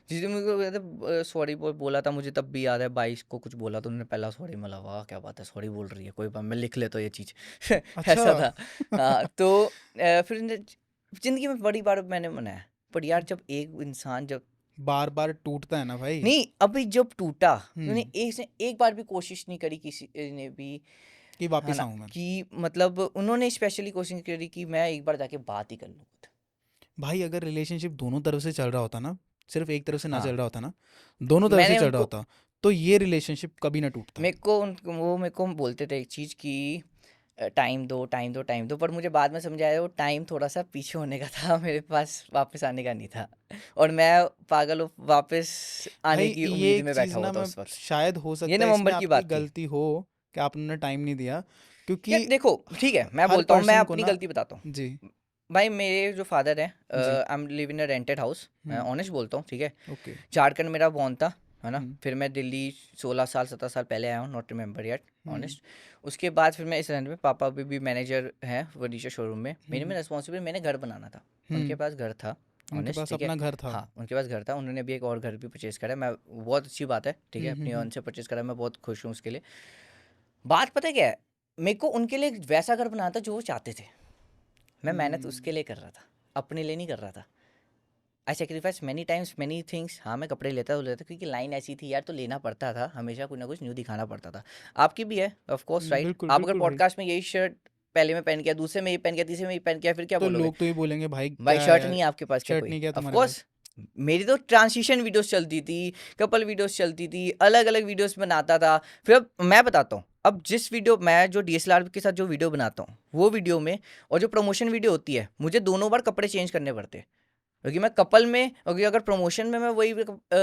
जिस दिन मुझे सॉरी बोला था, मुझे तब भी याद है 22 को कुछ बोला तो उन्होंने पहला सॉरी, मला वाह क्या बात है, सॉरी बोल रही है, कोई बात, मैं लिख लेता हूँ ये चीज़ ऐसा था। हाँ, तो फिर जिंदगी में बड़ी बार मैंने मनाया, पर यार जब एक इंसान जब बार बार टूटता है ना भाई। नहीं, अभी जब टूटा उन्होंने एक बार भी कोशिश नहीं करी किसी ने भी, कि है वापस ना, आऊं मैं। कि मतलब उन्होंने स्पेशली कोशिश करी कि मैं एक बार जाके बात ही कर लूँ। भाई अगर रिलेशनशिप दोनों तरफ से चल रहा होता ना, सिर्फ एक तरफ से ना हाँ, चल रहा होता ना, दोनों तरफ से मैंने चल रहा उनको होता, तो ये रिलेशनशिप कभी ना टूटता। मेरे को बोलते थे एक चीज़ कि टाइम दो टाइम दो टाइम दो, पर मुझे बाद में समझ आया वो टाइम थोड़ा सा पीछे होने का था, मेरे पास वापस आने का नहीं था, और मैं पागल वापस आने भाई की ये उम्मीद एक में चीज़ बैठा हुआ ना, था मैं उस वक्त। शायद हो ये सकता है इसमें नवंबर की आपकी बात थी। गलती हो कि आपने टाइम नहीं दिया, यार क्योंकि देखो, ठीक है, मैं हर बोलता हूँ, मैं पर्सन को अपनी ना। गलती बताता हूँ। जी भाई मेरे जो फादर हैं, जी। I am live in a rented house, मैं हम्म। ऑनेस्ट बोलता हूँ, ठीक है। ओके। झारखंड मेरा बॉर्न था, है ना। हम्म। फिर मैं दिल्ली 17 साल पहले आया हूँ, not remember yet, hmm. Honest. उसके बाद फिर मैं इस रेंट में, पापा अभी भी मैनेजर हैं फर्नीचर शोरूम में, मेरी में हम्म। रिस्पॉन्सिबिलिटी, मैंने घर बनाना था, उनके हम्म। पास घर था, उनके ऑनेस्ट, पास ठीक है। अपना घर था। हाँ, उनके पास घर था, उन्होंने भी एक और घर भी परचेज़ करा है, मैं बहुत अच्छी बात है, ठीक है, अपनी अर्न से परचेज़ करा है, मैं बहुत खुश हूँ उसके लिए। बात पता है क्या है, मेरे को उनके लिए एक वैसा घर बनाना था जो वो चाहते थे, मैं मेहनत उसके लिए कर रहा था, अपने लिए नहीं कर रहा था। I sacrifice many times many things. हाँ, मैं कपड़े लेता क्योंकि लाइन ऐसी थी यार, तो लेना पड़ता था, हमेशा कुछ ना कुछ न्यू दिखाना पड़ता था। आपकी भी है ऑफ कोर्स, राइट। बिल्कुल आप अगर बिल्कुल भाई। पॉडकास्ट में यही शर्ट पहले में पहन गया, दूसरे में ये पहन गया, तीसरे में ये पहन गया, फिर क्या तो बोलोगे? लोग तो ये बोलेंगे भाई भाई क्या है शर्ट यार, नहीं है आपके पास क्या शर्ट कोई? नहीं क्या ऑफ तुम्हारे पास। कोर्स मेरी तो ट्रांसिशन वीडियोस चलती थी, कपल वीडियोस चलती थी, अलग अलग वीडियोस बनाता था। फिर अब मैं बताता हूँ, अब जिस वीडियो मैं जो DSLR के साथ जो वीडियो बनाता हूँ, वो वीडियो में और जो प्रमोशन वीडियो होती है, मुझे दोनों बार कपड़े चेंज करने पड़ते हैं, क्योंकि मैं कपल में, क्योंकि अगर प्रमोशन में मैं वही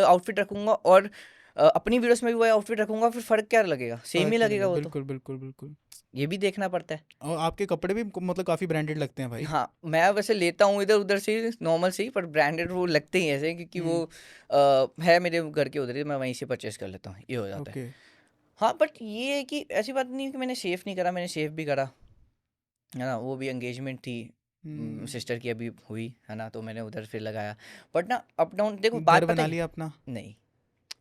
आउटफिट रखूंगा और अपनी वीडियोस में भी वही आउटफिट रखूंगा, फिर फर्क क्या लगेगा? सेम फर्क ही क्या लगेगा लगेगा, वो तो। बिल्कुल बिल्कुल बिल्कुल। ये भी देखना पड़ता है। और आपके कपड़े भी मतलब काफी ब्रांडेड लगते हैं भाई। हाँ, मैं वैसे लेता हूँ इधर उधर से नॉर्मल से ही, पर ब्रांडेड वो लगते ही ऐसे, क्योंकि वो है मेरे घर के उधर ही, मैं वहीं से परचेस कर लेता हूँ, ये हो जाता है। ओके। हाँ, बट ये है कि ऐसी बात नहीं है कि मैंने सेफ नहीं करा, मैंने सेफ भी करा, है ना। वो भी एंगेजमेंट थी सिस्टर की, अभी हुई, है ना, तो मैंने उधर फिर लगाया। बट ना अप डाउन देखो, घर बात पता बना है लिया अपना नहीं,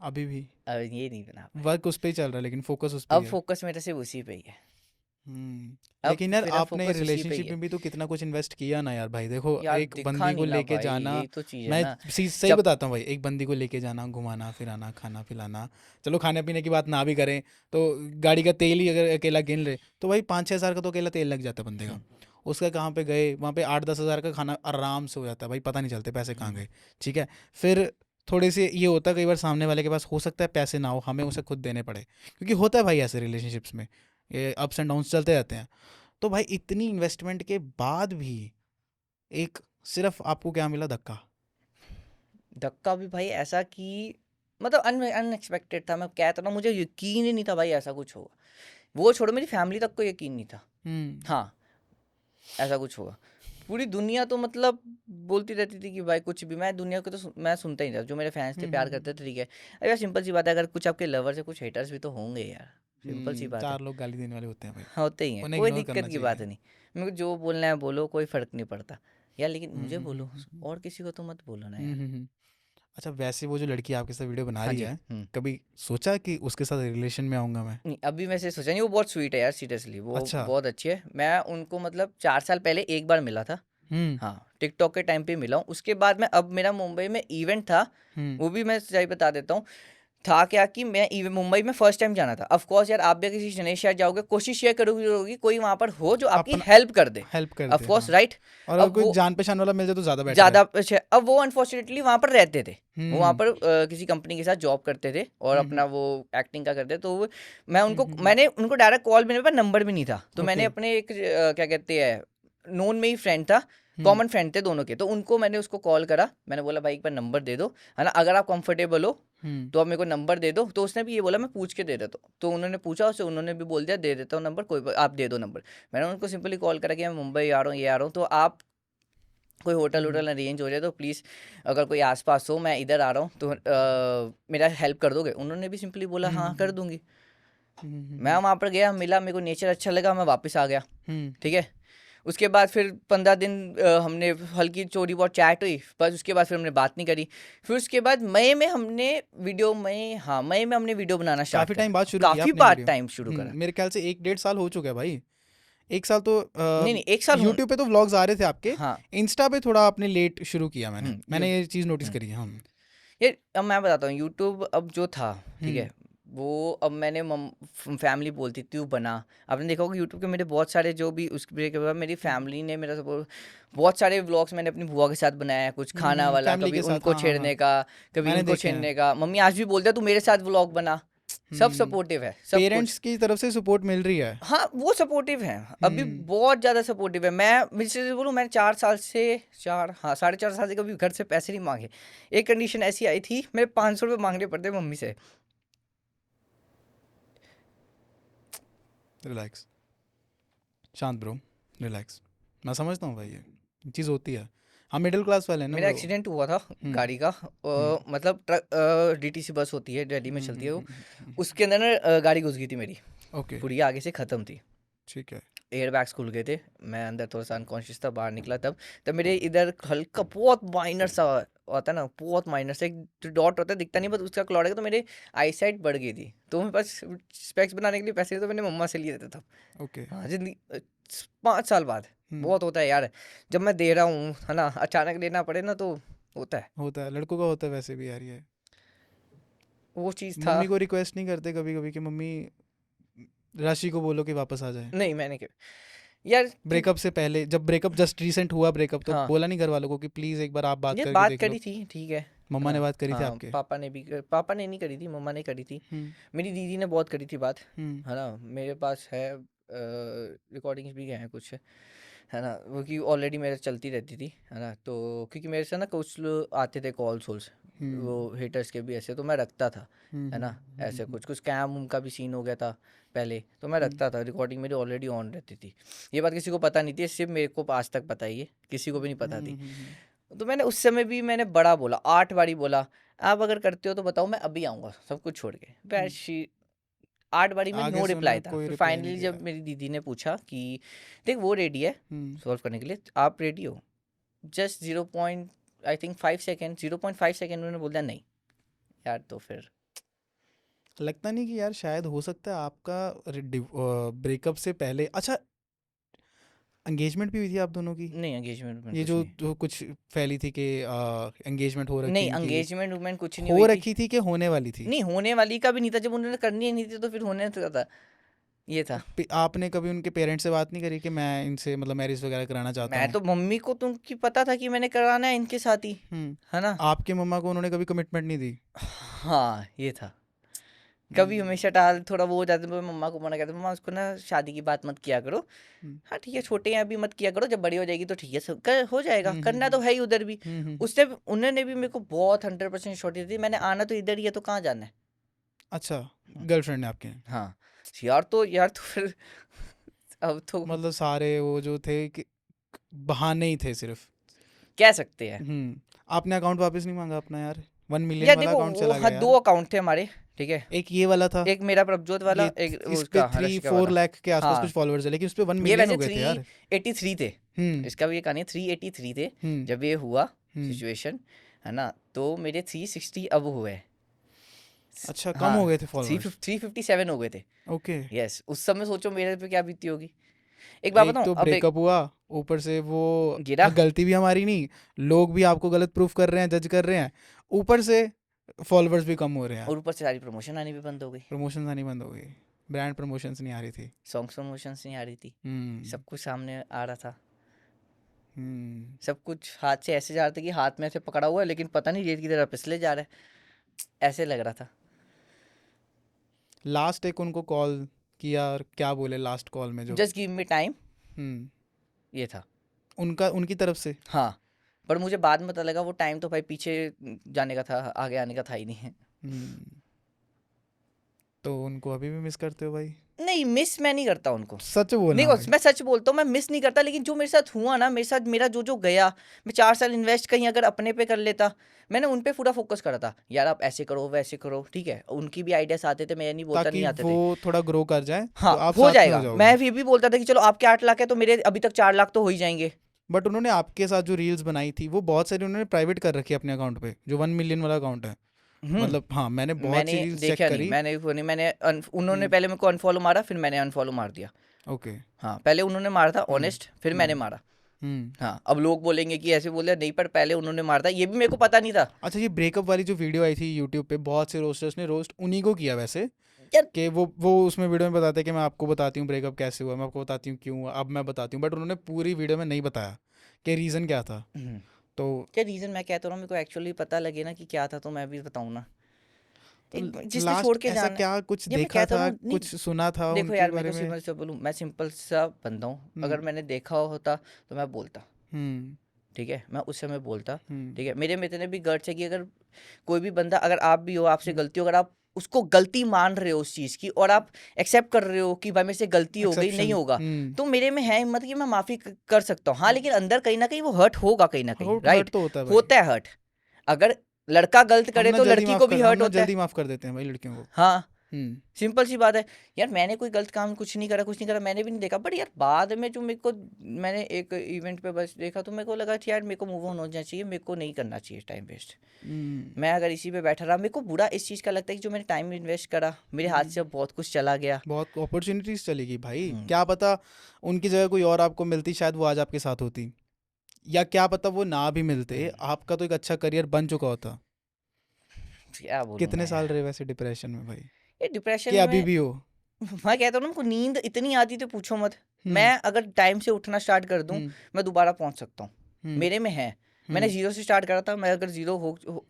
अभी भी? अब ये नहीं बना पाया। वर्क उस पे ही चल रहा है, लेकिन फोकस उस पे अब ही है। फोकस मेरा सिर्फ उसी पे ही है। अब लेकिन यार मेरा आपने फोकस उसी पे ही रिलेशनशिप है। में भी तो कितना कुछ इन्वेस्ट किया ना यार भाई। देखो यार एक दिखा बंदी को नहीं ना लेके भाई, जाना, यही तो चीज़ है मैं ना। सही जब बताता हूँ भाई, एक बंदी को लेके जाना, घुमाना फिराना, खाना पिलाना, चलो खाने पीने की बात ना भी करें तो गाड़ी का तेल ही अगर अकेला गिन ले तो भाई 5-6 हज़ार का तो अकेला तेल लग जाता है बंदे का। उसका कहाँ पे गए, वहाँ पे 8-10 हज़ार का खाना आराम से हो जाता है भाई, पता नहीं चलते पैसे कहाँ गए। ठीक है, फिर थोड़े से ये होता है कई बार सामने वाले के पास हो सकता है पैसे ना हो, हमें उसे खुद देने पड़े, क्योंकि होता है भाई ऐसे रिलेशनशिप्स में, ये अप्स एंड डाउन्स चलते रहते हैं। तो भाई इतनी इन्वेस्टमेंट के बाद भी एक सिर्फ आपको क्या मिला, धक्का। धक्का भी भाई ऐसा कि मतलब अनएक्सपेक्टेड था। मैं कहता ना, मुझे यकीन ही नहीं था भाई ऐसा कुछ होगा। वो छोड़ो, मेरी फैमिली तक को यकीन नहीं था, हाँ, ऐसा कुछ होगा। पूरी दुनिया तो मतलब बोलती रहती थी कि भाई कुछ भी, मैं दुनिया को तो मैं सुनता ही नहीं था। जो मेरे फैंस थे, प्यार करते थे, ठीक है। अरे यार सिंपल सी बात है, अगर कुछ आपके लवर्स है, कुछ हेटर्स भी तो होंगे यार, सिंपल सी बात है। 4 लोग गाली देने वाले होते हैं भाई, होते ही हैं, उन्हें कोई इग्नोर दिक्कत करना की बात चाहिए। नहीं। मेरे को जो बोलना है बोलो, कोई फर्क नहीं पड़ता यार, लेकिन हम्म, मुझे हम्म, बोलो, हम्म, हम्म, और किसी को तो मत बोलो ना हम्म, यार। अच्छा वैसे वो जो लड़की आपके साथ वीडियो बना हाँ रही जी। है, कभी सोचा कि उसके साथ रिलेशन में आऊंगा मैं? नहीं, अभी वैसे सोचा नहीं। वो बहुत स्वीट है यार, सीरियसली वो अच्छा। बहुत अच्छी है। मैं उनको मतलब 4 साल पहले एक बार मिला था, हम्म। हाँ, टिकटॉक के टाइम पे मिला हूँ। उसके बाद मैं, अब मेरा मुंबई में इवेंट था, हम्म। वो भी मैं सही बता देता हूँ। था क्या कि मैं मुंबई में फर्स्ट टाइम जाना था। ऑफ कोर्स यार, आप भी किसी नए शहर जाओगे, कोशिश ये करोगी कोई वहाँ पर हो जो आपकी अपना हेल्प कर दे, हेल्प कर ऑफ दे, कोर्स, हाँ। राइट। और अगर अब कोई वो जान पहचान वाला मिल जाए तो ज़्यादा बेटर है। ज़्यादा अच्छा, अब वो अनफॉर्चुनेटली वहाँ पर रहते थे, वो वहाँ हम्म। पर किसी कंपनी के साथ जॉब करते थे और हम्म। अपना वो एक्टिंग का करते थे। तो मैंने उनको डायरेक्ट कॉल, मेरे पास नंबर भी नहीं था, तो मैंने ओके। अपने एक क्या कहते हैं, नोन में ही फ्रेंड था, कॉमन फ्रेंड थे दोनों के, तो उनको मैंने उसको कॉल करा। मैंने बोला भाई एक बार नंबर दे दो, है ना, अगर आप कंफर्टेबल हो तो आप मेरे को नंबर दे दो। तो उसने भी ये बोला मैं पूछ के दे देता हूँ। तो उन्होंने पूछा उससे, उन्होंने भी बोल दिया दे देता हूँ नंबर, कोई आप दे दो नंबर। मैंने उनको सिंपली कॉल करा कि मैं मुंबई आ रहा हूँ, ये आ रहा हूँ, तो आप कोई होटल वोटल अरेंज हो जाए तो प्लीज़, अगर कोई आसपास हो, मैं इधर आ रहा हूँ, तो मेरा हेल्प कर दोगे? उन्होंने भी सिंपली बोला हाँ कर दूंगी। मैं वहाँ पर गया, मिला, मेरे को नेचर अच्छा लगा, मैं वापस आ गया, ठीक है। उसके बाद फिर 15 दिन हमने हल्की चोरी बहुत चैट हुई, बस उसके बाद फिर हमने बात नहीं करी। फिर उसके बाद मई में हमने वीडियो बनाना स्टार्ट काफी किया। टाइम बाद शुरू किया काफी आपने बाद वीडियो? टाइम शुरू करा। मेरे ख्याल से 1-1.5 साल हो चुका है भाई। 1 साल तो नहीं नहीं, 1 साल यूट्यूब पे तो व्लॉग्स आ रहे थे आपके, हाँ। इंस्टा पे थोड़ा आपने लेट शुरू किया। मैंने ये ये चीज़ नोटिस करी है। ये अब मैं बताता हूँ, यूट्यूब अब जो था, ठीक है, वो अब मैंने फैमिली बोलती थी तू बना। आपने देखा होगा यूट्यूब के मेरे बहुत सारे जो भी उसके बाद मेरी फैमिली ने मेरा सपोर्ट, बहुत सारे व्लॉग्स मैंने अपनी बुआ के साथ बनाया है, कुछ खाना वाला, फैमिली कभी के साथ, उनको हाँ हाँ हाँ, छेड़ने का, कभी मैंने उनको देखे हैं। छेड़ने का। मम्मी आज भी बोलते हैं तू मेरे साथ व्लॉग बना। सब सपोर्टिव है, सब कुछ। पेरेंट्स की तरफ से सपोर्ट मिल रही है। हाँ वो सपोर्टिव है, अभी बहुत ज़्यादा सपोर्टिव है। मैं मुझसे बोलूँ, मैंने 4 साल से कभी घर से पैसे नहीं मांगे। एक कंडीशन ऐसी आई थी, मेरे 500 रुपये मांगने पड़ते मम्मी से। रिलैक्स, शांत ब्रो, रिलैक्स। मैं समझता हूँ भाई, ये चीज़ होती है, हम मिडिल क्लास वाले हैं ना मेरा bro। एक्सीडेंट हुआ था गाड़ी का, मतलब ट्रक डीटीसी बस होती है दिल्ली में चलती है वो, उसके अंदर ना गाड़ी घुस गई थी मेरी, ओके, पूरी आगे से ख़त्म थी। ठीक है। एयर बैग्स खुल गए थे, मैं अंदर थोड़ा सा अनकॉन्शियस था, बाहर निकला तब मेरे इधर हल्का बहुत माइनर सा होता है ना, बहुत माइनर सा एक डॉट होता है, दिखता नहीं, बस उसका क्लॉट है। तो मेरे आई साइट बढ़ गई थी, तो मेरे पास स्पेक्स बनाने के लिए पैसे थे, तो मैंने मम्मा से लिए थे तब। ओके, हाँ जिंदगी 5 साल बाद बहुत होता है यार, जब मैं दे रहा हूँ है ना, अचानक लेना पड़े ना, तो होता है। लड़कों का होता है वैसे भी यार। ये वो चीज़ था। मम्मी को रिक्वेस्ट नहीं करते कभी कभी कि मम्मी राशि को बोलो कि वापस आ जाए? नहीं मैंने क्या यार, ब्रेकअप से पहले, जब ब्रेकअप जस्ट रिसेंट हुआ ब्रेकअप, तो हाँ बोला नहीं घर वालों को कि प्लीज एक बार आप बात ये करके बात देख लो? करी थी, ठीक है। मम्मा ने हाँ, बात करी थी हाँ, आपके? पापा ने नहीं करी थी, मम्मा ने करी थी। मेरी दीदी ने बहुत करी थी बात, है ना। मेरे पास है रिकॉर्डिंग्स भी हैं कुछ, है ना, वो कि ऑलरेडी मेरे चलती रहती थी, है ना। तो क्योंकि मेरे से ना कुछ लोग आते थे कॉल्स वॉल्स, वो हेटर्स के भी ऐसे, तो मैं रखता था, है ना। ऐसे कुछ स्कैम उनका भी सीन हो गया था पहले, तो मैं रखता था, रिकॉर्डिंग मेरी ऑलरेडी ऑन रहती थी। ये बात किसी को पता नहीं थी, सिर्फ मेरे को आज तक पता ही है, किसी को भी नहीं पता थी। तो मैंने उस समय भी मैंने बड़ा बोला, 8 बारी बोला, आप अगर करते हो तो बताओ, मैं अभी आऊँगा सब कुछ छोड़ के। वैसे 8 बारी में आगे नो से रिप्लाई उन्होंने था। कोई फिर रिप्लाई नहीं फाइनली दिया। जब मेरी दीदी ने पूछा कि देख वो रेडी है सॉल्व करने के लिए, आप रेडी हो, जस्ट 5 सेकेंड 0.5 सेकेंड उन्होंने बोल दिया नहीं यार। तो फिर लगता नहीं कि यार शायद हो सकता है आपका ब्रेकअप से पहले, अच्छा एंगेजमेंट भी हुई थी आप दोनों की? नहीं, एंगेजमेंट में ये कुछ जो नहीं। जो कुछ फैली थी कि एंगेजमेंट हो रखी नहीं, इनकी, एंगेजमेंट वुमेंट कुछ नहीं हो हुई थी। रखी थी कि होने वाली थी? नहीं, होने वाली का भी नहीं था, जब उन्होंने करनी ही नहीं थी तो फिर होने तो था, ये था। आपने कभी उनके पेरेंट्स से बात नहीं करी कि मैं इनसे मतलब मैरिज वगैरह कराना चाहता मैं हूँ? तो मम्मी को तो उनकी पता था कि मैंने कराना है इनके साथ ही, है ना। आपके मम्मा को उन्होंने कभी कमिटमेंट नहीं दी? हाँ ये था। कभी हमेशा टाल, थोड़ा वो हो जाता है, मम्मा को मना करते, मम्मा उसको ना शादी की बात मत किया करो। हाँ ठीक है, छोटे हैं अभी मत किया करो, जब बड़ी हो जाएगी तो ठीक है, हो जाएगा, करना तो है ही उधर भी। उसने उन्होंने भी मेरे को बहुत 100% छोटी थी, मैंने आना तो इधर ही है, तो कहाँ जाना है। अच्छा, गर्लफ्रेंड है आपके? हाँ यार तो फिर अब तो मतलब सारे वो जो थे कि बहाने ही थे सिर्फ? कह सकते हैं। आपने अकाउंट वापस नहीं मांगा अपना यार? 1 मिलियन यार वाला देखो, अकाउंट वो चला हाँ गया 2 यार। अकाउंट थे हमारे, ठीक है। एक ये वाला था, एक मेरा प्रभजोत वाला, ये एक वो इस पे उसका 3-4 लाख के आसपास हाँ। कुछ फॉलोअर्स है, लेकिन उस पे 1 ये मिलियन वैसे हो गए थे यार। 383 थे, इसका भी ये कहानी है, 383 थे जब ये हुआ सिचुएशन, है ना। तो मेरे 360 अब हुए। अच्छा, कम हो गए थे फॉलोअर्स? 357 हो गए थे। ओके। यस, उस समय सोचो मेरे पे क्या बीती होगी। एक बात एक बताऊं, तो अब ब्रेकअप हुआ, ऊपर से वो गिरा। गलती भी हमारी नहीं, लोग भी आपको गलत प्रूफ कर रहे हैं, जज कर रहे हैं, ऊपर से फॉलोअर्स भी कम हो रहे हैं, और ऊपर से सारी प्रमोशन आनी भी बंद हो गई, प्रमोशंस आनी बंद हो गई, ब्रांड प्रमोशंस नहीं आ रही थी, सॉन्ग्स प्रमोशंस नहीं आ रही थी, सब कुछ सामने आ रहा था, सब कुछ हाथ से ऐसे जा रहा था कि हाथ में ऐसे पकड़ा हुआ है, लेकिन पता नहीं रेत की तरह फिसले जा रहा है, ऐसे लग रहा था। लास्ट एक उनको कॉल किया और क्या बोले लास्ट कॉल में जो? जस्ट गिव मी टाइम, हम्म ये था उनकी तरफ से? हाँ। पर मुझे बाद में पता लगा वो टाइम तो भाई पीछे जाने का था, आगे आने का था ही नहीं है। तो उनको अभी भी मिस करते हो भाई? नहीं, मिस मैं नहीं करता उनको। सच बोलना नहीं, भाई। मैं सच बोलता हूँ, मैं मिस नहीं करता, लेकिन जो मेरे साथ हुआ ना, मेरे साथ मेरा जो गया, मैं 4 साल इन्वेस्ट कहीं अगर अपने पे कर लेता, मैंने उन पे पूरा फोकस करा था, यार आप ऐसे करो वैसे करो, ठीक है, उनकी भी आइडियाज आते थे, मैं नहीं बोलता ताकि नहीं आते वो थे। थोड़ा ग्रो कर जाए हाँ, तो आप हो साथ में हो जाएगा। जाओगे। मैं ये भी बोलता था कि चलो आपके 8 लाख है तो मेरे अभी तक 4 लाख तो हो ही जाएंगे। बट उन्होंने आपके साथ जो रील्स बनाई थी वो बहुत सारी उन्होंने प्राइवेट कर रखी है अपने अकाउंट पे, जो 1 मिलियन वाला अकाउंट है। हम्म मतलब हाँ, मैंने बहुत मैंने सी रील्स चेक देखा नहीं, करी। मैंने वो नहीं, उन्होंने हम्म, पहले मेरे को अनफॉलो मारा, फिर मैंने अनफॉलो मार दिया। ओके। हाँ, पहले उन्होंने मारा था हम्म, ऑनेस्ट, फिर मैंने हम्म, मारा। हम्म। हाँ, अब लोग बोलेंगे कि ऐसे बोले, नहीं, पर पहले उन्होंने मारा था, ये भी मेरे को पता नहीं था अच्छा, ये ब्रेकअप वाली जो वीडियो आई थी यूट्यूब पे, बहुत से रोस्टर्स ने रोस्ट उन्हीं को किया वैसे, यार। कि वो उसमें वीडियो में बताते हैं कि मैं आपको बताती हूँ ब्रेकअप कैसे हुआ, मैं आपको बताती हूँ क्यों हुआ, अब मैं बताती हूँ। बट उन्होंने पूरी वीडियो में नहीं बताया कि रीज़न क्या था। तो क्या रीजन, मैं कहता हूँ मेरे को एक्चुअली पता लगे ना कि क्या था, तो मैं भी बताऊँ ना। जिसने छोड़ लास्ट के ऐसा जाना है, क्या कुछ ये मैं देखा कहता था, हूँ नहीं। कुछ सुना था देखो उनके यार, मेरे बारे को में? सिंपल से बोलूँ, मैं सिंपल सा बंदा हूँ, अगर हम्म, मैंने देखा होता तो मैं बोलता, हम्म, ठीक है, मैं उस समय बोलता, हम्म। ठीक है। मेरे में इतने भी गट्स है कि अगर कोई भी बंदा, अगर आप भी हो, आपसे हम्म, गलती हो, अगर आप उसको गलती मान रहे हो उस चीज़ की, और आप एक्सेप्ट कर रहे हो कि भाई मेरे से गलती हो गई, नहीं एक्सेप्शन। होगा, हम्म। तो मेरे में है हिम्मत कि मैं माफ़ी कर सकता हूँ। हाँ, लेकिन अंदर कहीं ना कहीं वो हर्ट होगा, कहीं ना कहीं, हर्ट हर्ट राइट, तो होता है भाई। होता है हर्ट। अगर लड़का गलत करे तो लड़की को भी हम हर्ट ना होता है। जल्दी माफ कर देते हैं भाई लड़कियों को। हाँ, हम्म। सिंपल सी बात है। यार, मैंने कोई गलत काम कुछ नहीं करा, कुछ नहीं करा, मैंने भी नहीं देखा, बट यार बाद में जो मेरे को, मैंने एक इवेंट पे बस देखा तो मेरे को लगा कि यार मेरे को मूव ऑन हो जाना चाहिए, मेरे को नहीं करना चाहिए टाइम वेस्ट। हम्म, मैं अगर इसी पे बैठा रहा, मेरे को बुरा इस चीज़ का लगता है कि जो मैंने टाइम इन्वेस्ट करा, मेरे हाथ से अब बहुत कुछ चला गया। बहुत अपॉर्चुनिटीज चलेगी भाई, हम्म, क्या पता उनकी जगह कोई और आपको मिलती, शायद वो आज आपके साथ होती, या क्या पता वो ना भी मिलते, आपका तो एक अच्छा करियर बन चुका होता। क्या बोलूँ कितने मैं साल यार, रहे वैसे डिप्रेशन में भाई? ये डिप्रेशन कि अभी में। भी हो? मैं कहता हूँ ना, हमको नींद इतनी आती थी, पूछो मत। मैं हम्म, अगर टाइम से उठना स्टार्ट कर दूं, हम्म, मैं दोबारा पहुंच सकता हूँ, हम्म, मेरे में है। मैंने हम्म, जीरो से स्टार्ट करा था, मैं अगर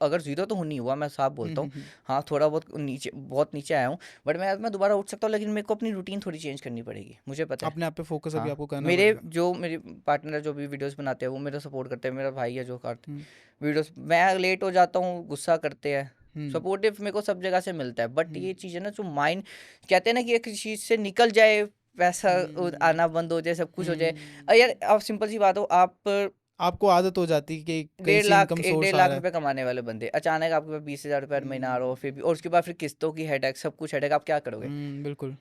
अगर जीरो तो नहीं हुआ, मैं साफ बोलता हूँ। हम्म। हाँ, थोड़ा बहुत नीचे, बहुत नीचे आया हूँ, बट मैं दोबारा उठ सकता हूँ, लेकिन मेरे को अपनी रूटीन थोड़ी चेंज करनी पड़ेगी, मुझे पता है। अपने आप पे फोकस अभी हाँ, आपको करना मेरे पड़ेगा। जो मेरे पार्टनर जो भी वीडियोस बनाते हैं, वो मेरा सपोर्ट करते हैं, मेरा भाई है जो करते हम्म, वीडियोस। मैं लेट हो जाता हूँ, गुस्सा करते हैं, हम्म, सपोर्टिव मेरे को सब जगह से मिलता है, बट हम्म, ये चीज़ है ना, जो माइंड कहते हैं ना कि एक चीज़ से निकल जाए, पैसा हम्म, आना बंद हो जाए, सब कुछ हो जाए। हम्म। यार, आप सिंपल सी बात हो, आप आपको आदत हो जाती है कि कहीं डेढ़ से लाख इनकम एक सोर्स डेढ़ आ लाख रहा है। रुपए कमाने वाले बंदे, अचानक आपके पास 20,000 रुपये हर महीना आ रहा हो, हम्म, फिर भी, और उसके बाद फिर किस्तों की हेडेक, सब कुछ हेडेक, आप क्या करोगे? बिल्कुल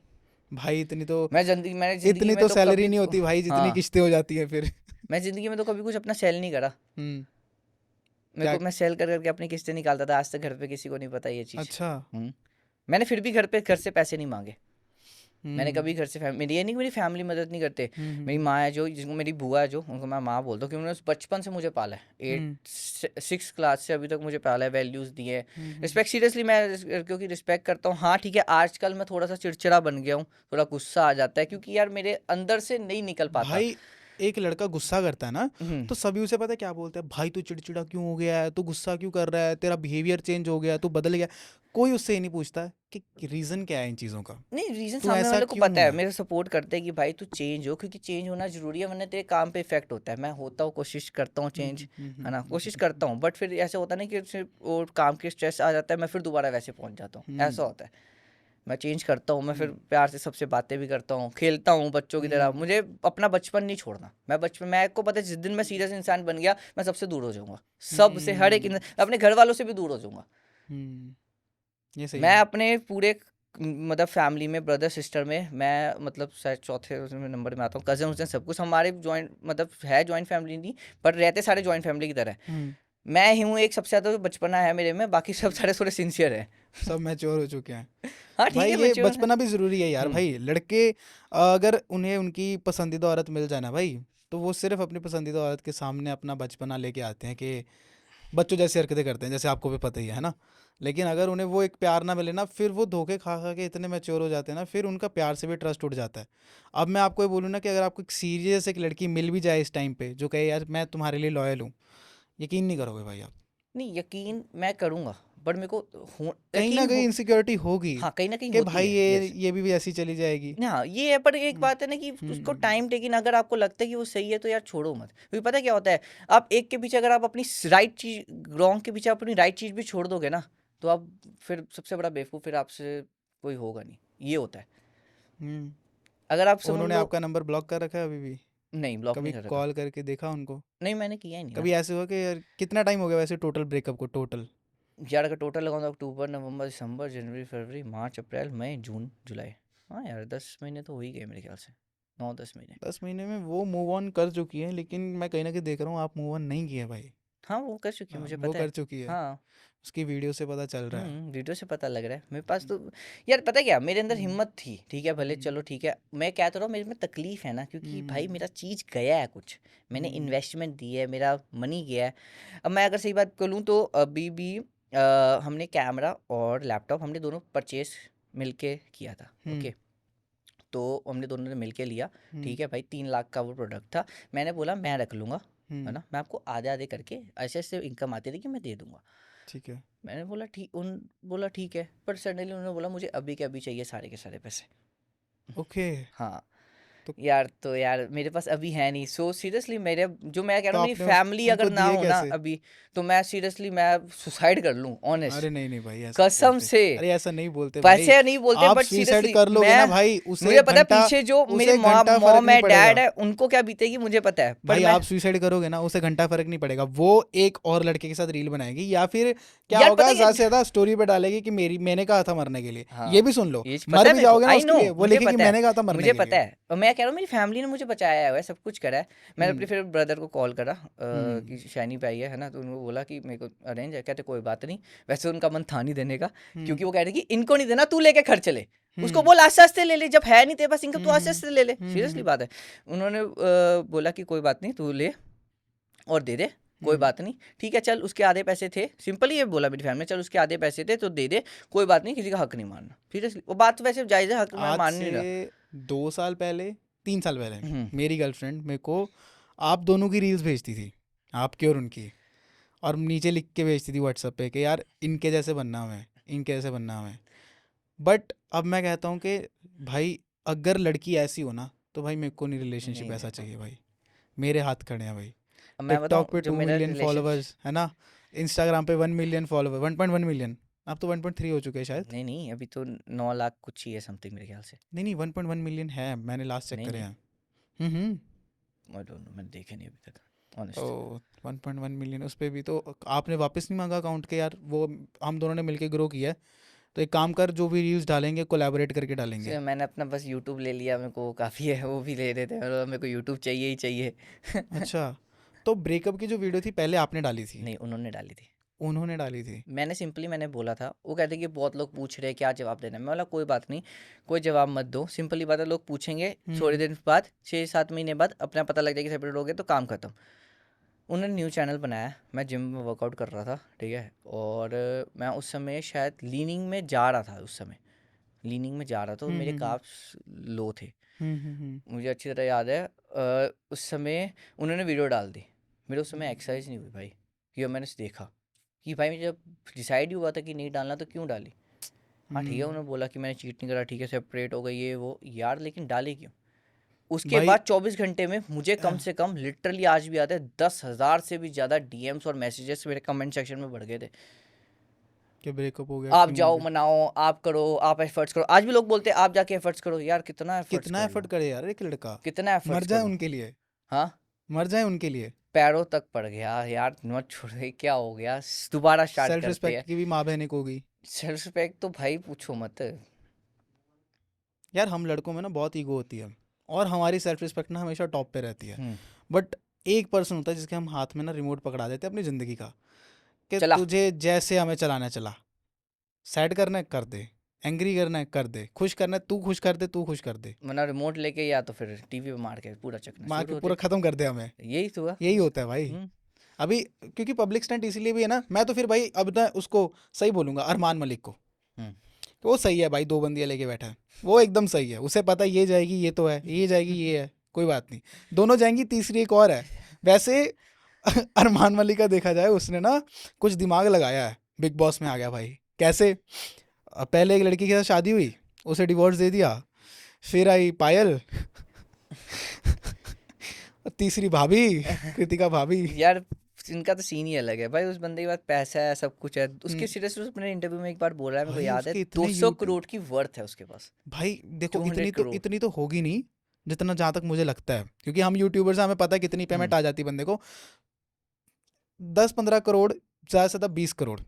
भाई, मैंने जिंदगी इतनी में तो तो सैलरी कभी, नहीं होती भाई जितनी हाँ, किस्तें हो जाती हैं फिर। मैं जिंदगी में तो कभी कुछ अपना सेल नहीं करा। हम्म। मेरे क्या? को, मैं सेल कर करके अपनी किस्तें निकालता था, आज तक घर पे किसी को नहीं पता ये चीज़। अच्छा। हम्म मैंने फिर भी घर से पैसे नहीं मांगे। मैंने कभी हम्म, घर से मेरी, ये नहीं कि मेरी फैमिली मदद नहीं करते। हम्म, मेरी माँ है जो, जिसको मेरी बुआ है जो, उनको मैं माँ बोलता हूँ, क्योंकि उन्होंने बचपन से मुझे पाला है, हम्म, 6 क्लास से अभी तक मुझे पाला है, वैल्यूज़ दिए हैं। हम्म। रिस्पेक्ट, सीरियसली मैं क्योंकि रिस्पेक्ट करता हूँ। हाँ ठीक है, आजकल मैं थोड़ा सा चिड़चिड़ा बन गया हूँ, थोड़ा गुस्सा आ जाता है, क्योंकि यार मेरे अंदर से नहीं निकल पाता। भाई, एक लड़का गुस्सा करता है ना, हम्म तो सभी उसे पता है क्या बोलते हैं, भाई तू चिड़चिड़ा क्यों हो गया है, तू गुस्सा क्यों कर रहा है, तेरा बिहेवियर चेंज हो गया, तू बदल गया। कोई उससे ये नहीं पूछता है कि रीजन क्या है इन चीजों का, नहीं, रीजन तू सामने ऐसा वाले को क्यों पता है, है। मेरा सपोर्ट करते हैं कि भाई तू चेंज हो, क्योंकि चेंज होना जरूरी है, वरना तेरे काम पे इफेक्ट होता है। मैं होता हूँ, कोशिश करता हूँ चेंज, है ना, कोशिश करता हूँ, बट फिर ऐसे होता नहीं कि सिर्फ वो काम के स्ट्रेस आ जाता है, मैं फिर दोबारा वैसे पहुंच जाता हूँ, ऐसा होता है। मैं चेंज करता हूँ, मैं फिर प्यार से सबसे बातें भी करता हूँ, खेलता हूँ बच्चों की तरह। मुझे अपना बचपन नहीं छोड़ना। मैं बचपन, मैं को पता है जिस दिन मैं सीरियस इंसान बन गया, मैं सबसे दूर हो जाऊंगा, सबसे, हर एक अपने घर वालों से भी दूर हो जाऊंगा। ये सही मैं है। अपने पूरे मतलब फैमिली में, ब्रदर सिस्टर में, मैं मतलब शायद चौथे उसमें नंबर में आता हूँ। कजन उजन सब कुछ हमारे जॉइंट, मतलब है जॉइंट फैमिली नहीं, पर रहते सारे जॉइंट फैमिली की तरह है। हम्म। मैं ही हूँ एक सबसे ज़्यादा बचपना है मेरे में, बाकी सब सारे थोड़े सिंसियर है। सब मैच्योर हो चुके हैं। हाँ ठीक भाई है, ये मैच्योर है। बचपना भी जरूरी है यार हम्म भाई, लड़के अगर उन्हें उनकी पसंदीदा औरत मिल जाए ना भाई, तो वो सिर्फ अपनी पसंदीदा औरत के सामने अपना बचपना लेके आते हैं, कि बच्चों जैसी हरकतें करते हैं, जैसे आपको भी पता ही है ना। लेकिन अगर उन्हें वो एक प्यार ना मिले ना, फिर वो धोखे खा खा के इतने मैच्योर हो जाते हैं ना, फिर उनका प्यार से भी ट्रस्ट उठ जाता है। अब मैं आपको ये बोलूँ ना, कि अगर आपको एक सीरियस एक लड़की मिल भी जाए इस टाइम पे, जो कहे यार मैं तुम्हारे लिए लॉयल हूँ, यकीन नहीं करोगे भाई आप। नहीं, यकीन मैं करूँगा, बट मेरे को कहीं ना यकीन कहीं हो। इनसिक्योरिटी होगी हाँ, कहीं ना कहीं कि होती भाई है, ये यस। ये भी ऐसी चली जाएगी। हाँ, ये है, पर एक हम्म, बात है ना कि उसको हम्म, टाइम टेकिंग, अगर आपको लगता है कि वो सही है तो यार छोड़ो मत, क्योंकि पता है क्या होता है, आप एक के पीछे, अगर आप अपनी राइट चीज, रॉन्ग के पीछे अपनी राइट चीज भी छोड़ दोगे ना, तो आप फिर सबसे बड़ा बेवकूफ़ फिर आपसे कोई होगा नहीं, ये होता है। हम्म। अगर आप समझ उन्होंने लो, आपका नंबर ब्लॉक कर रखा है अभी भी? नहीं ब्लॉक कभी नहीं कर रखा, कॉल करके देखा उनको? नहीं मैंने किया ही नहीं कभी ऐसे हुआ कि यार कितना टाइम हो गया वैसे टोटल ब्रेकअप को? टोटल यार अगर टोटल लगाऊं तो अक्टूबर, नवंबर, दिसंबर, जनवरी, फरवरी, मार्च, अप्रैल, मई, जून, जुलाई, हाँ यार 10 महीने तो हो ही गए मेरे ख्याल से, 9-10 महीने। 10 महीने में वो मूव ऑन कर चुकी है, लेकिन मैं कहीं ना कहीं देख रहा हूँ आप मूव ऑन नहीं किए भाई। हाँ वो कर चुकी है, हाँ, मुझे वो पता कर है। चुकी है, हाँ उसकी वीडियो से पता चल रहा है। वीडियो से पता लग रहा है मेरे पास तो। यार पता है क्या, मेरे अंदर हम्म, हिम्मत थी, ठीक है भले हम्म, चलो ठीक है, मैं क्या तो रहा हूँ, मेरे में तकलीफ है ना, क्योंकि भाई हम्म, मेरा चीज़ गया है कुछ, मैंने हम्म, इन्वेस्टमेंट दी है, मेरा मनी गया है। अब मैं अगर सही बात करूँ तो अभी भी हमने कैमरा और लैपटॉप हमने दोनों परचेज मिलके किया था, हम्म, ओके। तो हमने दोनों ने मिलके लिया, हम्म, ठीक है भाई, 3 लाख का वो प्रोडक्ट था। मैंने बोला मैं रख लूँगा, है हम्म, ना, मैं आपको आधे आधे करके ऐसे ऐसे इनकम आती थी कि मैं दे दूंगा। ठीक है। मैंने बोला ठीक, बोला ठीक है, पर सडनली उन्होंने बोला मुझे अभी के अभी चाहिए सारे के सारे पैसे। ओके। हाँ तो यार, तो यार मेरे पास अभी है नहीं, सो सीरियसली मेरे जो मैं कह तो रहा हूँ, मेरी आपने फैमिली उनको अगर ना दिए हो ना कैसे? अभी, तो मैं सीरियसली मैं सुसाइड कर लूँ, ऑनेस्ट, अरे नहीं नहीं भाई, ऐसा नहीं कसम बोलते। से। अरे ऐसा नहीं बोलते भाई। पैसे नहीं बोलते, आप बट सुसाइड सीरियसली कर लोगे ना मैं, भाई, उसे मुझे एक पता है घंटा, पीछे जो मेरे उसे एक घंटा फर्क मॉम नहीं है पड़ेगा डैड है उनको क्या बीतेगी मुझे पता है, पर भाई। मैं, आप सुसाइड करोगे ना, उसे घंटा फर्क नहीं पड़ेगा, वो एक और लड़के के साथ रील बनाएगी, या फिर क्या यार पता होगा, है ज्यादा से क्या, ज्यादा स्टोरी पे डालेगी कि मैंने कहा था मरने के लिए। हाँ ये भी सुन लो, ये मर पता है भी मेरे को, जाओगे ना आई उसके नो, लिए, वो मुझे लिखेगी पता है, मैंने कहा था मरने मुझे के पता लिए। है, और मैं कह रहा हूँ मेरी फैमिली ने मुझे बचाया हुआ है, सब कुछ करा है। मैंने अपने हम्म, फिर ब्रदर को कॉल करा हम्म, कि शैनी पे आई है ना, तो उनको बोला कि मेरे को अरेंज है, कहते कोई बात नहीं। वैसे उनका मन था नहीं देने का, हम्म, क्योंकि वो कह रहे कि इनको नहीं देना, तू लेके खर्च ले, उसको हम्म, बोल आस्ते आस्ते ले ले, जब है नहीं तेरे पास इनकम तो हम्म, आस्ते आस्ते ले ले, सीरियसली हम्म, बात है। उन्होंने बोला कि कोई बात नहीं, तू ले और दे दे, कोई हम्म। बात नहीं, ठीक है चल, उसके आधे पैसे थे, सिंपल ही ये बोला मेरी फैमिली, चल उसके आधे पैसे थे तो दे दे, कोई बात नहीं, किसी का हक नहीं मानना, सीरियसली वो बात तो वैसे जायज़ है, हक मैं आज मान से नहीं रहा। 2 साल पहले, 3 साल पहले, हम्म, मेरी गर्लफ्रेंड मेरे को आप दोनों की रील्स भेजती थी, आपकी और उनकी, और नीचे लिख के भेजती थी व्हाट्सएप पे कि यार इनके जैसे बनना हमें, इनके जैसे बनना हमें। बट अब मैं कहता हूँ कि भाई अगर लड़की ऐसी हो ना, तो भाई मेरे को नहीं रिलेशनशिप नहीं ऐसा देखो, चाहिए भाई। मेरे हाथ खड़े हैं भाई। अब मैं टिकटॉक बताऊं पे जो 2 मेरा मिलियन रिलेशनशिप, फॉलोअर्स है ना, इंस्टाग्राम पे 1 मिलियन फॉलोअर, 1.1 मिलियन, अब तो 1.3 हो चुके हैं शायद। नहीं नहीं अभी तो 9 लाख कुछ ही है समथिंग मेरे ख्याल से। नहीं नहीं, 1.1 मिलियन है, मैंने लास्ट चेक नहीं करे नहीं, हैं। आई डोंट नो, मैंने देखे नहीं अभी तक, ओ, ऑनेस्ट। 1.1 मिलियन उस पे भी तो आपने वापस नहीं मांगा अकाउंट के यार? वो हम दोनों ने मिलके ग्रो किया है, तो एक काम कर, जो भी रील्स डालेंगे कोलैबोरेट करके डालेंगे। मैंने अपना बस यूट्यूब ले लिया, मेरे को वो काफ़ी है, वो भी ले रहे थे, मेरे को यूट्यूब चाहिए ही चाहिए। अच्छा, तो ब्रेकअप की जो वीडियो थी पहले आपने डाली थी? नहीं उन्होंने डाली थी, उन्होंने डाली थी? मैंने सिंपली मैंने बोला था, वो कहते कि बहुत लोग पूछ रहे हैं क्या जवाब देना है, मैं बोला कोई बात नहीं, कोई जवाब मत दो, सिंपली बात है, लोग पूछेंगे थोड़े दिन बाद, 6-7 महीने बाद अपना पता लग जाएगा सेपरेट हो गए तो काम खत्म। उन्होंने न्यू चैनल बनाया, मैं जिम में वर्कआउट कर रहा था, ठीक है, और मैं उस समय शायद लीनिंग में जा रहा था, उस समय लीनिंग में जा रहा था, और मेरे काफ्स लो थे, मुझे अच्छी तरह याद है। उस समय उन्होंने वीडियो डाल दी, मेरे उस समय एक्सरसाइज नहीं हुई भाई, ये मैंने देखा कि भाई जब डिसाइड ही हुआ था कि नहीं डालना तो क्यों डाली। हाँ ठीक है, उन्होंने बोला कि मैंने चीट नहीं करा, ठीक है सेपरेट हो गई ये वो, यार लेकिन डाली क्यों? उसके भाई बाद 24 घंटे में मुझे कम से कम लिटरली आज भी आते हैं 10,000 से भी ज़्यादा डीएम्स और मैसेजेस मेरे कमेंट सेक्शन में बढ़ गए थे। क्या ब्रेकअप हो गया, आप क्यों हो जाओ गया? मनाओ, आप करो, आप एफर्ट्स करो, आज भी लोग बोलते हैं आप जाके एफर्ट्स करो, यार कितना एफर्ट्स कितना कर एफर्ट लो, करे यार एक लड़का? कितना मर एफर्ट्स जाए करूँ। उनके लिए, हाँ मर जाए उनके लिए। पैरों तक पड़ गया यार, मत छोड़े, क्या हो गया, दोबारा स्टार्ट सेल्फ करते रिस्पेक्ट हैं। की भी माँ बहने को होगी सेल्फ रिस्पेक्ट तो भाई पूछो मत। यार। हम लड़कों में ना बहुत ईगो होती है, और हमारी सेल्फ रिस्पेक्ट ना हमेशा टॉप पे रहती है। हम्म, बट एक पर्सन होता है जिसके हम हाथ में ना रिमोट पकड़ा देते हैं अपनी ज़िंदगी का, कि चला तुझे जैसे हमें चलाना है चला, सैड करना है कर दे, एंग्री करना है कर दे, खुश करना है तू खुश कर दे, तू खुश कर दे, वरना रिमोट लेके या तो फिर टीवी पे मार के पूरा चकना मार शुरू के हो पूरा जाए, ख़त्म कर दे हमें। यही तो हुआ। यही होता है भाई। हम्म, अभी क्योंकि पब्लिक स्टंट इसीलिए भी है ना, मैं तो फिर भाई अब ना उसको सही बोलूंगा, अरमान मलिक को, हम्म। तो वो सही है भाई, 2 बंदियां लेके बैठा है, वो एकदम सही है, उसे पता है ये जाएगी ये तो है, ये जाएगी ये है, कोई बात नहीं, दोनों जाएंगी, तीसरी एक और है। वैसे अरमान मलिक का देखा जाए, उसने ना कुछ दिमाग लगाया है, बिग बॉस में आ गया भाई। कैसे? पहले एक लड़की के साथ शादी हुई, उसे डिवोर्स दे दिया, फिर आई पायल, तीसरी भाभी कृतिका भाभी। यार इनका तो सीन ही अलग है भाई। उस बंदे के पास पैसा है, सब कुछ है, उसके सीरियसली अपने इंटरव्यू में एक बार बोल रहा है, मेरे को भाई याद है, उसके इतने 200 यूट्यूब करोड़ की वर्थ है उसके पास। भाई देखो 200 करोड़। इतनी तो होगी नहीं जितना जहां तक मुझे लगता है, क्योंकि हम यूट्यूबर्स हैं, हमें पता है कितनी पेमेंट आ जाती है बंदे को। 10-15 करोड़, ज्यादा से ज्यादा 20 करोड़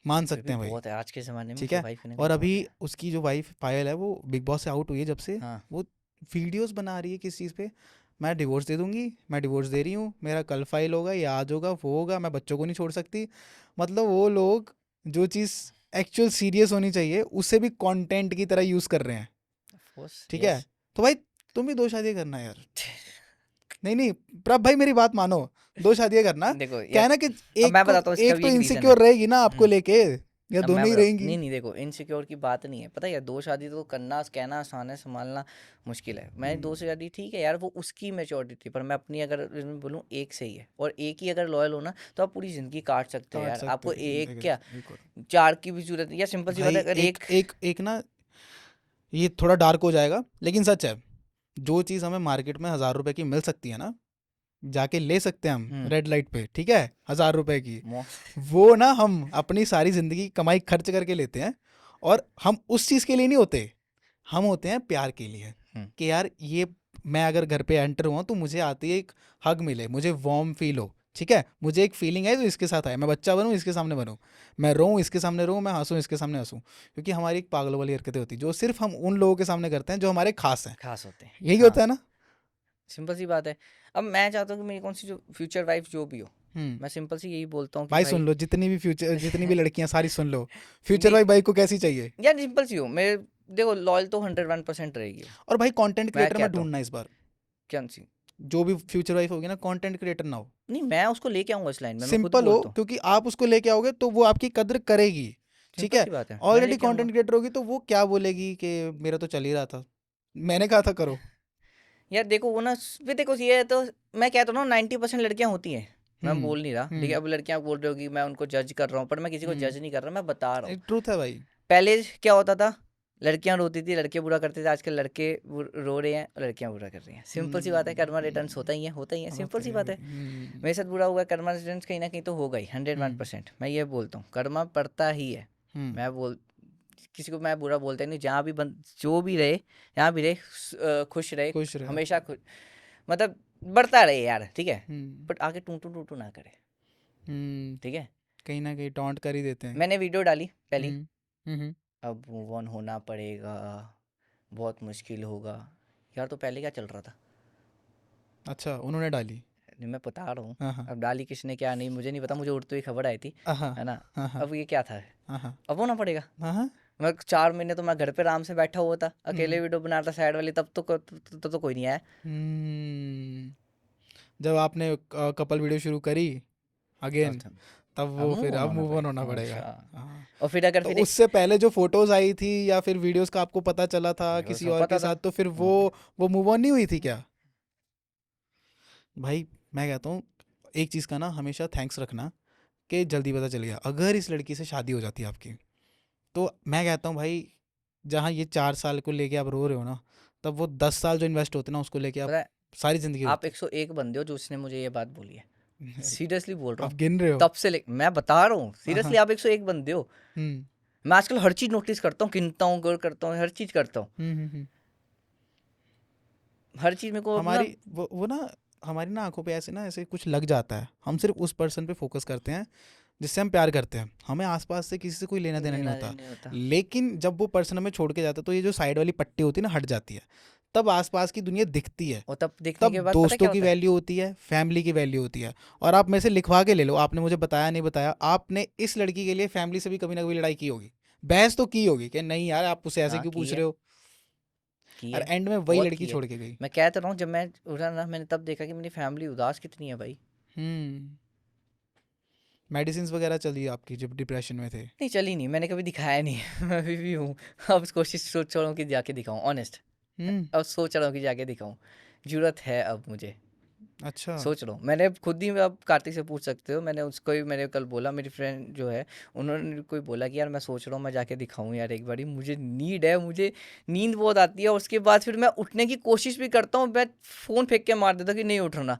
मान फिर सकते भी हैं भाई। बहुत है आज के ज़माने में, ठीक तो है। वाइफ ने और भी अभी बहुत है। उसकी जो वाइफ पायल है वो बिग बॉस से आउट हुई है जब से, हाँ वो वीडियोस बना रही है किस चीज़ पे, मैं डिवोर्स दे दूंगी, मैं डिवोर्स दे रही हूँ, मेरा कल फाइल होगा, ये आज होगा, वो होगा, मैं बच्चों को नहीं छोड़ सकती। मतलब वो लोग जो चीज़ एक्चुअल सीरियस होनी चाहिए उसे भी कंटेंट की तरह यूज़ कर रहे हैं। ऑफ कोर्स, ठीक है। यस। तो भाई तुम भी 2 शादियाँ करना यार। नहीं नहीं प्रभ भाई मेरी बात मानो, 2 शादियाँ करना। देखो क्या है यार, ना कि अब मैं बताता हूँ इसका एक भी तो एक रीज़न इनसिक्योर है। रहेगी ना आपको लेके, या अब दोनों मैं ही बताता रहेंगी। नहीं नहीं, देखो इनसिक्योर की बात नहीं है, पता है यार, 2 शादी तो करना, कहना आसान है, संभालना मुश्किल है। मैंने 2 से शादी, ठीक है यार, वो उसकी मैच्योरिटी थी, पर मैं अपनी अगर इसमें बोलूँ, एक से ही है। और एक ही अगर लॉयल हो ना, तो आप पूरी ज़िंदगी काट सकते हो काट यार। सकते आपको हो, एक एक क्या, एक और। 4 की भी ज़रूरत नहीं, या सिंपल सी बात भाई है, अगर एक एक एक ना, ये थोड़ा डार्क हो जाएगा लेकिन सच है, जो चीज़ हमें मार्केट में 1000 रुपए की मिल सकती है ना, जाके ले सकते हैं हम रेड लाइट पे, ठीक है, 1000 रुपए की, वो ना हम अपनी सारी जिंदगी कमाई खर्च करके लेते हैं। और हम उस चीज़ के लिए नहीं होते, हम होते हैं प्यार के लिए, कि यार ये मैं अगर घर पे एंटर हुआ तो मुझे आती है एक हग मिले, मुझे वार्म फील हो, ठीक है, मुझे एक फीलिंग है तो इसके साथ आए, मैं बच्चा बनूं इसके सामने बनूं, मैं रोऊं इसके सामने रोऊं, मैं हंसूं इसके सामने हंसूं। क्योंकि हमारी एक पागलों वाली हरकतें होती है जो सिर्फ हम उन लोगों के सामने करते हैं जो हमारे खास हैं, खास होते हैं। यही हाँ, होता है ना। सिंपल सी बात है। अब मैं चाहता हूँ कि मेरी कौन सी जो फ्यूचर वाइफ जो भी हो, हम्म मैं सिंपल सी यही बोलता हूँ कि भाई भाई सुन लो, जितनी भी लड़कियां सारी सुन लो, फ्यूचर नहीं वाइफ भाई को कैसी चाहिए। यार, सिंपल सी हो, मेरे देखो लॉयल तो 101% रहेगी वो। और भाई कंटेंट मैं क्रिएटर में कहता हूँ ढूंढना इस बार, क्या सी, जो भी फ्यूचर वाइफ होगी ना, कंटेंट क्रिएटर ना हो, नहीं मैं उसको लेके आऊंगा इस लाइन में, मैं खुद सिंपल हो, बोलता हूँ। क्योंकि आप उसको लेके आओगे तो वो आपकी कद्र करेगी। ठीक सिंपल है। सी बात है, मैं ऑलरेडी लेके आऊंगा। कंटेंट क्रिएटर होगी तो वो क्या बोलेगी कि मेरा तो चल ही रहा था, मैंने कहा था करो। यार देखो वो ना, फिर देखो ये है, तो मैं कहता हूँ ना 90% लड़कियां होती हैं, मैं बोल नहीं रहा, ठीक है। अब लड़कियां बोल रही हो कि मैं उनको जज कर रहा हूँ, पर मैं किसी को जज नहीं कर रहा, मैं बता रहा हूँ। एक ट्रूथ है भाई। पहले क्या होता था, लड़कियां रोती थी, लड़के बुरा करते थे, आजकल लड़के रो रहे हैं, लड़कियां बुरा कर रही हैं। सिंपल सी बात है, कर्मा रिटर्न्स होता ही है, होता ही है, सिंपल सी बात है। मेरे साथ बुरा हुआ है, कर्मा रिटर्न्स कहीं ना कहीं तो होगा ही, 101%। मैं ये बोलता हूँ, कर्मा पड़ता ही है। मैं बोल किसी को मैं बुरा बोलता ही नहीं, जहाँ भी जो भी रहे, जहाँ भी रहे, खुश रहे, खुश रहे। हमेशा खुश, मतलब बढ़ता रहे यार, ठीक है, बट आगे टूटू टूटू ना करे, ठीक है। कहीं ना कहीं टॉन्ट कर ही देते हैं। मैंने वीडियो डाली पहली, हम्म अब मूव ऑन होना पड़ेगा, बहुत मुश्किल होगा। यार तो पहले क्या चल रहा था, अच्छा उन्होंने डाली। नहीं मैं बता रहा हूँ, हाँ अब डाली किसने क्या नहीं मुझे नहीं पता, मुझे उड़ती हुई खबर आई थी, हाँ है ना। हाँ अब ये क्या था, हाँ अब होना पड़ेगा। हाँ। मैं 4 महीने तो मैं घर पे आराम से बैठा हुआ था, अकेले वीडियो बना रहा था साइड वाली, तब तो कोई नहीं आया। जब आपने कपल वीडियो शुरू करी अगेन, तब अब वो फिर मूव ऑन अब होना मूव ऑन होना पड़ेगा। पड़ेगा। अच्छा। हाँ। और फिर अगर तो फिर उससे पहले जो फोटोज आई थी या फिर वीडियोस का आपको पता चला था मेरे को किसी सब और पता के था। साथ, तो फिर वो मूव ऑन नहीं हुई थी क्या। भाई मैं कहता हूँ एक चीज़ का ना हमेशा थैंक्स रखना कि जल्दी पता चल गया। अगर इस लड़की से शादी हो जाती है आपकी, तो मैं कहता हूँ भाई, जहाँ ये 4 साल को लेके आप रो रहे हो ना, तब वो 10 साल जो इन्वेस्ट होते ना उसको लेके आप पता है, सारी जिंदगी आप होती 101 बंदे हो जो उसने मुझे ये बात बोली है, है। सीरियसली बोल रहा आप हूँ। गिन रहे हो। तब से ले मैं बता रहा हूँ, सीरियसली आप 101 बंदे हो। हम्म मैं आजकल हर चीज नोटिस करता हूँ, गिनता हूँ, गौर करता हूँ, हर चीज करता हूँ, हर चीज मेरे को अपना। हमारी वो ना, हमारी ना आंखों पे ऐसे ना ऐसे कुछ लग जाता है, हम सिर्फ उस पर्सन पे फोकस करते हैं जिससे हम प्यार करते हैं, हमें आसपास से किसी से कोई लेना देना नहीं होता। लेकिन जब वो पर्सन हमें छोड़ के जाता है तो ये जो साइड वाली पट्टी होती है ना हट जाती है, तब आसपास की दुनिया दिखती है। और तब देखने तब के बाद पता दोस्तों क्या की होता है, वैल्यू होती है, फैमिली की वैल्यू होती है। और आप मेरे से लिखवा के ले लो, आपने मुझे बताया नहीं बताया, आपने इस लड़की के लिए फैमिली से भी कभी ना कभी लड़ाई की होगी, बहस तो की होगी कि नहीं यार आप उसे ऐसे हाँ क्यों की पूछ है, रहे हो, की और है, एंड में वही बहुत लड़की की है। छोड़ के गई। मैं कहता रहा हूँ, जब मैं उठा ना, मैंने तब देखा कि मेरी फैमिली उदास कितनी है भाई। मेडिसिन वगैरह चली आपकी जब डिप्रेशन में थे। नहीं चली नहीं, मैंने कभी दिखाया नहीं है। मैं अभी भी हूँ। अब कोशिश सोच रहा हूँ कि जाके दिखाऊं, ऑनेस्ट। अब सोच रहा हूँ कि जाके दिखाऊं, जरूरत है अब मुझे, अच्छा। सोच रहा हूँ। मैंने खुद ही, अब कार्तिक से पूछ सकते हो, मैंने उसको ही, मैंने कल बोला, मेरी फ्रेंड जो है उन्होंने कोई बोला कि यार मैं सोच रहा हूँ मैं जाके दिखाऊं यार एक बारी, मुझे नीड है, मुझे नींद बहुत आती है। उसके बाद फिर मैं उठने की कोशिश भी करता हूँ, मैं फ़ोन फेंक के मार देता हूँ कि नहीं उठना।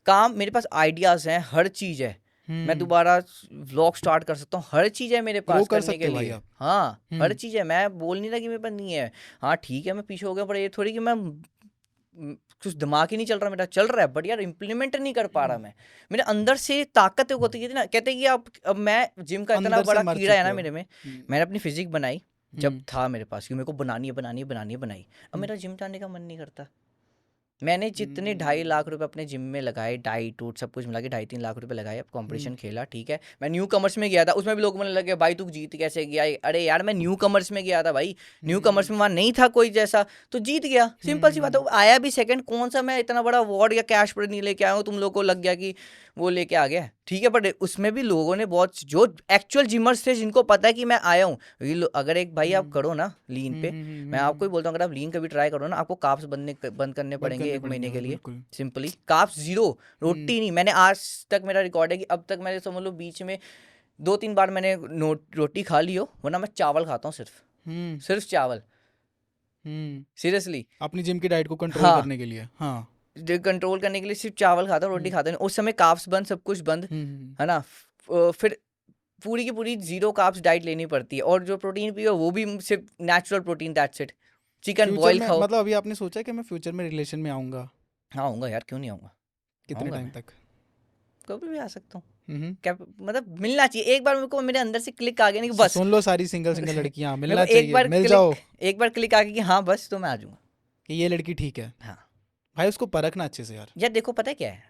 काम मेरे पास आइडियाज़ हैं, हर चीज़ है, मैं दोबारा व्लॉग स्टार्ट कर सकता हूँ, हर चीज़ है मेरे पास कर करने सकते के हो भाई लिए। आप। हाँ, हर चीज़ है, मैं बोल नहीं रहा कि मेरे पास नहीं है। हाँ ठीक है, मैं पीछे हो गया, पर ये थोड़ी कि मैं कुछ दिमाग ही नहीं चल रहा मेरा, चल रहा है बट यार इम्प्लीमेंट नहीं कर पा रहा मैं। मेरे अंदर से ताकत होती है ना, कहते हैं कि अब मैं जिम का इतना अंदर से बड़ा मर कीड़ा है चुके ना हो। मेरे में। हम्म, मैंने अपनी फिजिक बनाई जब हम्म, था मेरे पास कि मेरे को बनानी है। अब मेरा जिम जाने का मन नहीं करता। मैंने जितने 2.5 लाख रुपए अपने जिम में लगाए, डाइट टूट सब कुछ मिला के 2.5-3 लाख रुपए लगाए, अब कंपटीशन खेला, ठीक है। मैं न्यू कमर्स में गया था, उसमें भी लोग बोलने लगे भाई तू जीत कैसे गया। अरे यार मैं न्यू कमर्स में गया था भाई, न्यू कमर्स में वहाँ नहीं था कोई जैसा, तो जीत गया, सिंपल सी बात है। आया भी सेकंड, कौन सा मैं इतना बड़ा अवार्ड या कैश प्राइज नहीं लेके आया हूँ, तुम लोग को लग गया कि वो लेके आ गया, ठीक है। बट उसमें भी लोगों ने बहुत, जो एक्चुअल जिमर्स थे जिनको पता है कि मैं आया हूँ, अगर एक भाई आप करो ना लीन पे, मैं आपको ही बोलता हूँ अगर आप लीन कभी ट्राई करो ना, आपको कार्ब्स बंद करने पड़ेंगे 1 महीने के लिए, सिंपली कार्ब्स 0, रोटी नहीं। मैंने आज तक, मेरा रिकॉर्ड है कि अब तक मैंने समझ लो बीच में 2-3 बार मैंने रोटी खा ली हो, वरना मैं चावल खाता हूँ, सिर्फ चावल, सीरियसली अपनी जिम की डाइट को कंट्रोल हाँ। करने के लिए। हाँ कंट्रोल करने के लिए सिर्फ चावल खाता हूँ, रोटी खाता नहीं। उस समय कार्ब्स बंद, सब कुछ बंद, है ना। फिर पूरी की पूरी 0 कार्ब्स डाइट लेनी पड़ती है, और जो प्रोटीन पियो वो भी सिर्फ natural protein, that's it. Chicken फ्यूचर बॉयल में खाओ। मतलब अभी आपने सोचा है कि मैं फ्यूचर में रिलेशन में आऊंगा? हाँ आऊँगा यार, क्यों नहीं आऊँगा, कितने आऊँगा टाइम मैं। तक? कभी भी आ सकता हूँ, हम्म, क्या मतलब मिलना चाहिए एक बार, मेरे को मेरे अंदर से क्लिक आ गया नहीं कि बस, सुन लो सारी सिंगल लड़कियां, मेरे मिलना को चाहिए, मिल जाओ एक बार क्लिक आ गया कि हाँ बस, तो मैं आ जाऊँगा। कि ये लड़की ठीक है। हाँ भाई उसको परखना अच्छे से यार। यार देखो पता है क्या है,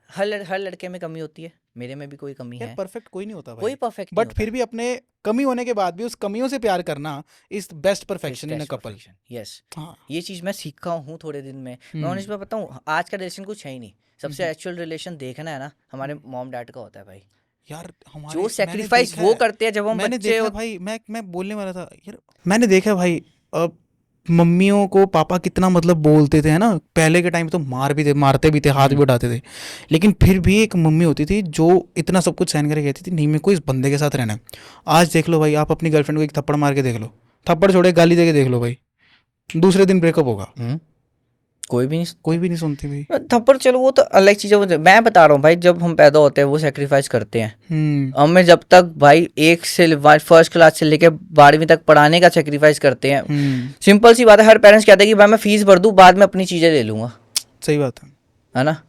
हर लड़के में कमी होती है, मेरे में भी कोई कमी यार है, परफेक्ट कोई नहीं होता कोई भाई, परफेक्ट नहीं बट फिर भी अपने कमी होने के बाद भी उस कमियों से प्यार करना is best perfection in a couple. Yes, हाँ। ये चीज़ मैं सीखा हूँ थोड़े दिन में। मैं ऑनेस्ट में बताऊँ, आज का रिलेशन कुछ है ही नहीं। सबसे एक्चुअल रिलेशन देखना है ना, हमारे मॉम डैड का होता है भाई। यार हमारे जो मैंने सेक्रीफाइस देखा वो है- करते हैं जब हम मैंने बच्चे देखा भाई, मैं बोलने वाला था यार, मैंने देखा भाई अब मम्मियों को पापा कितना मतलब बोलते थे, है ना। पहले के टाइम तो मारते भी थे, हाथ भी उठाते थे, लेकिन फिर भी एक मम्मी होती थी जो इतना सब कुछ सहन करके कहती थी नहीं मेरे को इस बंदे के साथ रहना है। आज देख लो भाई, आप अपनी गर्लफ्रेंड को एक थप्पड़ मार के देख लो, थप्पड़ छोड़े गाली दे के देख लो भाई, दूसरे दिन ब्रेकअप होगा। कोई भी नहीं सुनती भाई। थप्पड़, चलो वो तो अलग चीज़ है। वो मैं बता रहा हूँ भाई, जब हम पैदा होते हैं वो सेक्रीफाइस करते हैं। हमें जब तक भाई 1 से फर्स्ट क्लास से लेके 12वीं तक पढ़ाने का सेक्रीफाइस करते हैं। सिंपल सी बात है, हर पेरेंट्स कहते हैं कि भाई मैं फीस भर दूँ, बाद में अपनी चीज़ें ले लूंगा। सही बात है ना,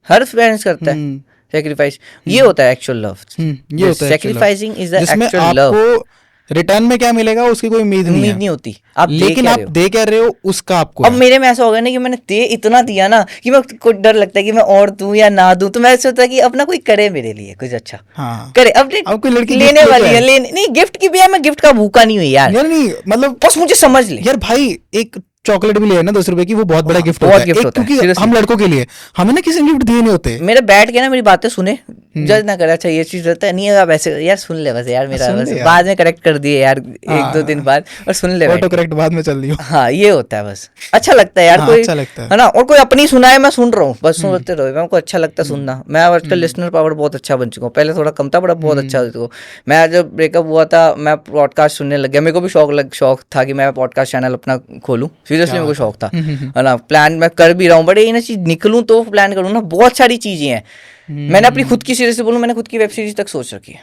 हर पेरेंट्स करता है सेक्रीफाइस। ये होता है एक्चुअल लव, ये होता है सेक्रीफाइसिंग इज द जिसमें एक्चुअल लव। आपको रिटर्न में क्या मिलेगा उसकी कोई उम्मीद नहीं होती, आप लेकिन आप दे क्या रहे हो उसका आपको अब मेरे में ऐसा हो गया ना कि मैंने दे इतना दिया ना कि मैं को डर लगता है कि मैं और दूं या ना दूं, तो मैं सोचता है कि अपना कोई करे मेरे लिए कुछ अच्छा। हाँ करे अपने, अब कोई लड़की लेने gift वाली लेके है, आए। लेने नहीं, गिफ्ट की भी है, मैं गिफ्ट का भूखा नहीं हुई यार, नहीं मतलब बस मुझे समझ ले यार भाई, एक चॉकलेट भी ले ना 10 रुपए की, वो बहुत बड़ा गिफ्ट बहुत होता है। gift एक होता है, क्योंकि seriously। हम लड़कों के लिए हमें ना किसी ने गिफ्ट दिए नहीं होते। मेरे बैठ के ना मेरी बातें सुने, जज ना करे, अच्छा ये चीज रहता है नहीं है, आप ऐसे यार सुन ले बस यार, मेरा सुन बस ले यार। बाद में करेक्ट कर दिए यार 1-2 दिन बाद, और सुन ले बैठ ऑटो के। करेक्ट बाद में चल रही हो। हाँ ये होता है, बस अच्छा लगता है यार, हाँ, कोई अच्छा लगता है। है ना, और कोई अपनी सुनाए मैं सुन रहा हूँ, बस सुनते रहो, मेरे को अच्छा लगता है सुनना। मैं आजकल लिसनर पावर बहुत अच्छा बन चुका हूँ, पहले थोड़ा कम था, बड़ा बहुत अच्छा हो चुका हूँ। मैं जब ब्रेकअप हुआ था मैं पॉडकास्ट सुनने लग गया, मेरे को भी शौक था कि मैं पॉडकास्ट चैनल अपना खोलूँ, सीरियसली मेरे को शौक था, है ना। प्लान मैं कर भी रहा हूँ, बट ये ना चीज निकलूँ तो प्लान करूँ ना, बहुत सारी चीजें हैं। मैंने अपनी खुद की सीरीज बोलूँ, मैंने खुद की वेब सीरीज तक सोच रखी है,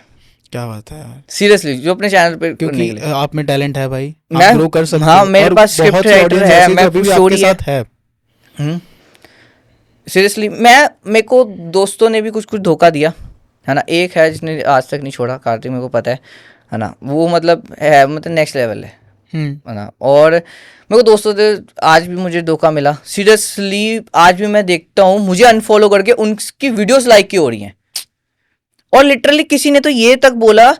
क्या बात है यार, सीरियसली, जो अपने चैनल पे करने क्योंकि के लिए। आप में टैलेंट है भाई, मैं आप ग्रो कर सकते हाँ हो, मेरे और पास बहुत स्क्रिप्ट सी राइटर audience है, ऐसी मैं जो अभी भी स्टोरी आपके है। साथ है। सीरियसली मेरे को दोस्तों ने भी कुछ कुछ धोखा दिया, है ना। एक है जिसने आज तक नहीं छोड़ा, कार्तिक, मेरे को पता है ना, वो मतलब है, मतलब नेक्स्ट लेवल है ना। और मेरे को दोस्तों से आज भी मुझे धोखा मिला, सीरियसली आज भी मैं देखता हूँ, मुझे अनफॉलो करके उनकी वीडियोस लाइक की हो रही हैं, और लिटरली किसी ने तो ये तक बोला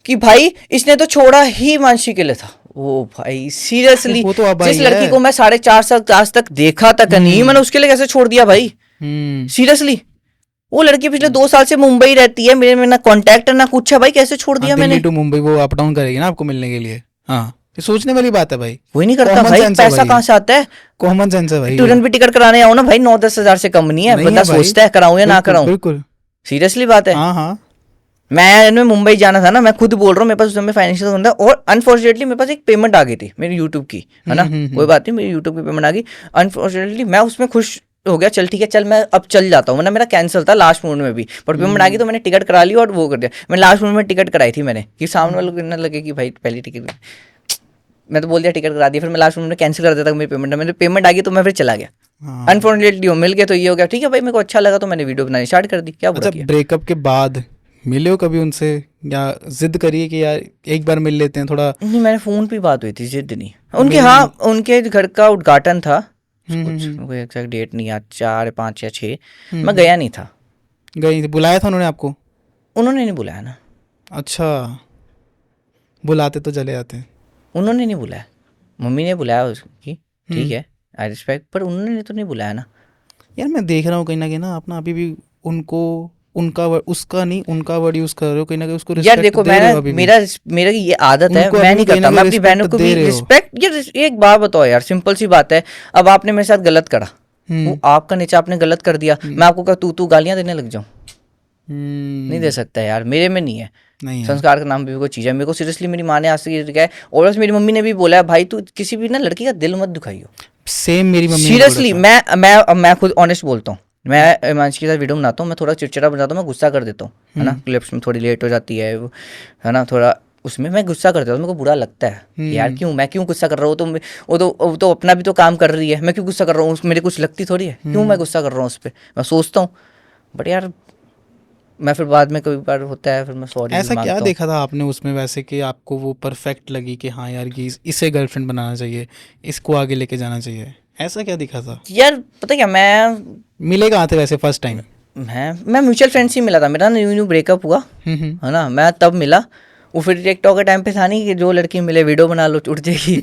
कि भाई इसने तो छोड़ा ही मानसी के लिए था। ओ भाई सीरियसली, वो तो अब जिस भाई लड़की है। को मैं 4.5 साल आज तक देखा तक नहीं, मैंने उसके लिए कैसे छोड़ दिया भाई, सीरियसली। वो लड़की पिछले 2 साल से मुंबई रहती है, मेरे में ना कांटेक्ट है ना कुछ है, भाई कैसे छोड़ दिया मैंने। दिल्ली टू मुंबई वो अप डाउन करेगी ना आपको मिलने के लिए। हाँ, ये सोचने वाली बात है भाई, कोई नहीं करता Common भाई, sense है पैसा भाई। कहाँ से आता है, कॉमन सेंस है भाई। ट्यूशन भी टिकट कराने आओ ना भाई, 9-10 हजार से कम नहीं है, नहीं बंदा है भाई। सोचता है कराऊं या ना बिल्कुल, कराऊं, बिल्कुल, सीरियसली बात है। हाँ हाँ। मैं मुंबई जाना था ना, मैं खुद बोल रहा हूँ, मेरे पास उस समय फाइनेंशियल होता, और अनफॉर्चुनेटली मेरे पास एक पेमेंट आ गई थी मेरी यूट्यूब की, है ना। कोई बात नहीं, मेरी यूट्यूब की पेमेंट आ गई, अनफॉर्चुनेटली मैं उसमें खुश हो गया, चल ठीक है, चल मैं अब चल जाता हूँ, वरना मेरा कैंसिल था लास्ट मोमेंट में भी, पर पेमेंट आ गई तो मैंने टिकट करा ली और वो कर दिया। मैं लास्ट मोमेंट में टिकट कराई थी मैंने, कि सामने वालों को ना लगे कि भाई पहली टिकट, मैं तो बोल दिया टिकट करा दी, फिर मैं लास्ट मोमेंट में कैंसिल कर देता था मेरी पेमेंट, मेरी पेमेंट आ गई तो मैं फिर चला गया। हाँ। अनफॉर्चुनेटली हो मिल गया तो ये हो गया, ठीक है भाई, मेरे को अच्छा लगा तो मैंने वीडियो बनानी स्टार्ट कर दी, क्या बुरा अच्छा, किया। ब्रेकअप के बाद मिले हो कभी उनसे, या जिद करिए कि यार एक बार मिल लेते हैं थोड़ा? नहीं, मैंने फोन पे बात हुई थी, जिद नहीं उनके। हाँ, उनके घर का उद्घाटन था, कुछ कोई एग्जैक्ट डेट नहीं याद, 4, 5 या 6, मैं गया नहीं था। गई थी, बुलाया था उन्होंने आपको? उन्होंने नहीं बुलाया ना। अच्छा, बुलाते तो चले जाते। उन्होंने नहीं बुलाया, मम्मी ने बुलाया उसकी, ठीक है, आई रिस्पेक्ट, पर उन्होंने तो नहीं बुलाया ना। यार मैं देख रहा हूँ कहीं ना कहीं ना अपना अभी भी उनको, उनका उसका नहीं, उनका वर्ड यूज कर रहे हो, कहीं ना कहीं उसको यार रिस्पेक्ट देखो, दे रहे हो अभी मैं भी। मेरा ये आदत है, उनको मैं अभी नहीं भी कहीं करता, ना मैं कहीं अपनी बहनों को respect भी दे रहे हो। रिस्पेक्ट। यार एक बात बताओ यार, सिंपल सी बात है, अब आपने मेरे साथ गलत करा, वो आपका नीचे आपने गलत कर दिया, मैं आपको क्या तू गालियां देने लग जाऊं? नहीं दे सकता यार, मेरे में नहीं है। नहीं है। संस्कार का नाम भी कोई चीज़ है, मेरे को सीरियसली मेरी माँ ने आज तक ये कहा है, और बस मेरी मम्मी ने भी बोला है, भाई तू किसी भी ना लड़की का दिल मत दुखाइयो। सेम मेरी मम्मी ने सीरियसली, बोला था। मैं खुद ऑनेस्ट बोलता हूँ, मैं हिमांशी के साथ वीडियो बनाता हूँ, मैं थोड़ा चिड़चिड़ा बन जाता हूँ, मैं गुस्सा कर देता हूँ, है ना, क्लिप्स में थोड़ी लेट हो जाती है ना, थोड़ा उसमें मैं गुस्सा कर देता हूँ, मेरे को बुरा लगता है यार, क्यों मैं क्यों गुस्सा कर रहा हूँ, तो वो तो अपना भी तो काम कर रही है, मैं क्यों गुस्सा कर रहा हूँ, मेरे कुछ लगती थोड़ी है, क्यों मैं गुस्सा कर रहा हूँ उस पर, मैं सोचता हूँ। बट यार मैं फिर बाद में कई बार होता है, फिर मैं सॉरी ऐसा क्या मांगता हूँ। देखा था आपने उसमें वैसे कि आपको वो परफेक्ट लगी कि हाँ यार ये इसे गर्लफ्रेंड बनाना चाहिए, इसको आगे लेके जाना चाहिए, ऐसा क्या दिखा था? यार पता क्या, मिले कहाँ थे वैसे फर्स्ट टाइम? मैं म्यूचुअल फ्रेंड से ही मिला था, मेरा ना न्यू ब्रेकअप हुआ, है ना, मैं तब मिला। वो फिर टिकटॉक के टाइम पे था नहीं कि जो लड़की मिले वीडियो बना लो उठ जाएगी।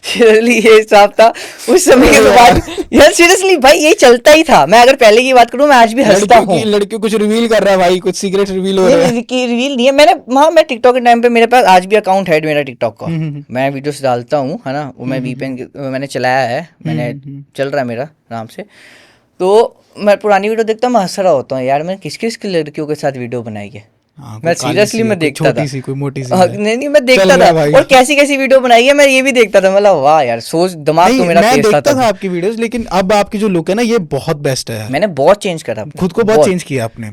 सीरियसली ये हिसाब था उस समय के बाद। यार सीरियसली भाई ये चलता ही था, मैं अगर पहले की बात करूँ, मैं आज भी हंसता हूँ। लड़कियों कुछ रिवील कर रहा है भाई, कुछ सीक्रेट रिवील हो रहा है। रिवील नहीं है, मैं टिकटॉक के टाइम पे मेरे पास आज भी अकाउंट है मेरा टिकटॉक का, मैं वीडियोस डालता हूँ, है ना, वो मैं वीपीएन मैंने चलाया है, मैंने चल रहा है मेरा आराम से। तो मैं पुरानी वीडियो देखता हूँ, मैं हंस रहा होता हूँ यार, मैंने किस किस लड़कियों के साथ वीडियो बनाई है। मैं सीरियसली मैं देखता था, छोटी सी कोई मोटी सी नहीं मैं देखता था, और कैसी कैसी वीडियो बनाई है मैं ये भी देखता था, मतलब वाह यार, सोच दिमाग तो मेरा तेज था। देखता था आपकी वीडियोस, लेकिन अब आपकी जो लुक है ना, ये बहुत बेस्ट है। मैंने बहुत चेंज करा, खुद को बहुत चेंज किया आपने।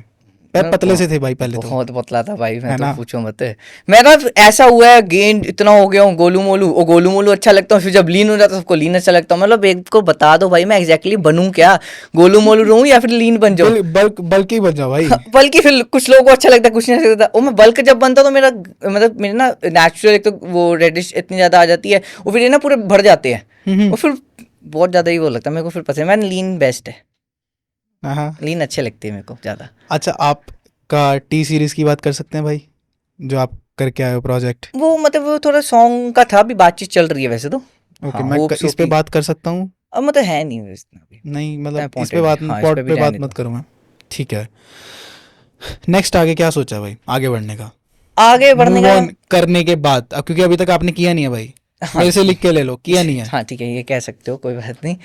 पतले से थे भाई पहले तो, बहुत पतला था भाई मैं, तो पूछो मत। मेरा ऐसा हुआ है, गेन इतना हो गया हूँ, गोलू मोलू अच्छा लगता हूँ, फिर जब लीन हो जाता है सबको लीन अच्छा लगता हूँ। मतलब एक को बता दो भाई, मैं एग्जैक्टली बनूं क्या, गोलू मोलू रहूं या फिर लीन बन जाऊं? बल्कि बन जाओ भाई। बल्कि फिर कुछ लोगों को अच्छा लगता है, कुछ नहीं अच्छा लगता। और मैं बल्क जब बनता तो मेरा मतलब मेरे ना नेचुरल एक तो वो रेडिश इतनी ज्यादा आ जाती है, वो फिर ना पूरे भर जाते हैं, और फिर बहुत ज्यादा ही वो लगता है मेरे को, फिर पसंद है। मैं लीन बेस्ट है, लीन अच्छे लगते हैं मेरे को ज्यादा। अच्छा, आपका टी सीरीज की बात कर सकते हैं भाई, जो आप करके आए हो प्रोजेक्ट? वो मतलब वो थोड़ा सॉन्ग का था, अभी बातचीत चल रही है वैसे तो। ओके, मैं इस पे बात कर सकता हूँ? अब मतलब है नहीं नहीं, मतलब मैं इस पे बात पॉड पे बात मत करूँ मैं, ठीक है। नेक्स्ट आगे क्या सोचा है भाई, आगे बढ़ने का? आगे बढ़ने का करने के बाद, अब क्योंकि अभी तक आपने किया नहीं है भाई, मेरे से लिख के ले लो, किया नहीं है। हाँ ठीक है, ये कह सकते हो, कोई बात नहीं।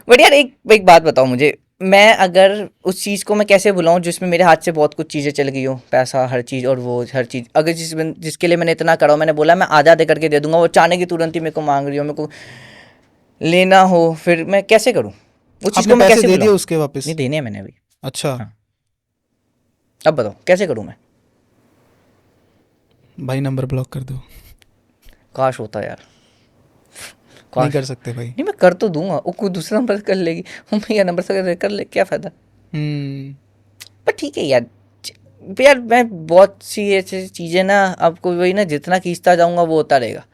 बट यार एक बात बताओ मुझे, मैं अगर उस चीज़ को मैं कैसे बुलाऊं जिसमें मेरे हाथ से बहुत कुछ चीज़ें चल गई हो, पैसा हर चीज़, और वो हर चीज़ अगर जिसके लिए मैंने इतना करा हो, मैंने बोला मैं आधा दे करके दे दूंगा, वो अचानक ही तुरंत ही मेरे को मांग रही हो, मेरे को लेना हो, फिर मैं कैसे करूँ उस चीज़ को? मैं कैसे दे दिए उसके वापस? नहीं देने हैं मैंने अभी। अच्छा, अब बताओ कैसे करूँ मैं? भाई नंबर ब्लॉक कर दो। काश होता यार, नहीं कर सकते भाई। नहीं मैं कर तो दूंगा, वो कोई दूसरा नंबर कर लेगी, मैं नंबर से कर ले, क्या फ़ायदा। पर ठीक है यार, मैं बहुत सी ऐसी चीज़ें ना, आपको वही ना, जितना खींचता जाऊंगा वो होता रहेगा।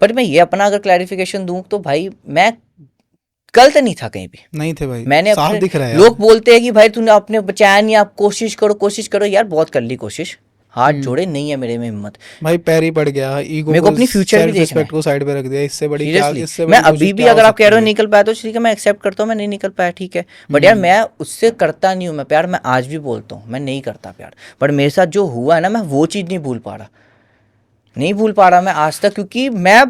पर मैं ये अपना अगर क्लैरिफिकेशन दूं तो भाई मैं गलत नहीं था कहीं भी, नहीं थे भाई, मैंने साफ दिख रहा है। लोग बोलते हैं कि भाई तूने अपने बचाया नहीं, आप कोशिश करो यार, बहुत कर ली कोशिश, हाथ जोड़े, नहीं है मेरे में हिम्मत भाई, पैर ही पड़ गया, ईगो मेरे को अपनी फ्यूचर भी देखना है, को साइड पे रख दिया, इससे बड़ी क्या, इससे मैं अभी भी अगर आप कह रहे हो निकल पाया तो ठीक है, मैं एक्सेप्ट करता हूँ, मैं नहीं निकल पाया ठीक है, बट यार मैं उससे करता नहीं हूँ मैं प्यार, मैं आज भी बोलता हूँ मैं नहीं करता प्यार, बट मेरे साथ जो हुआ है ना, मैं वो चीज़ नहीं भूल पा रहा मैं आज तक, क्योंकि मैं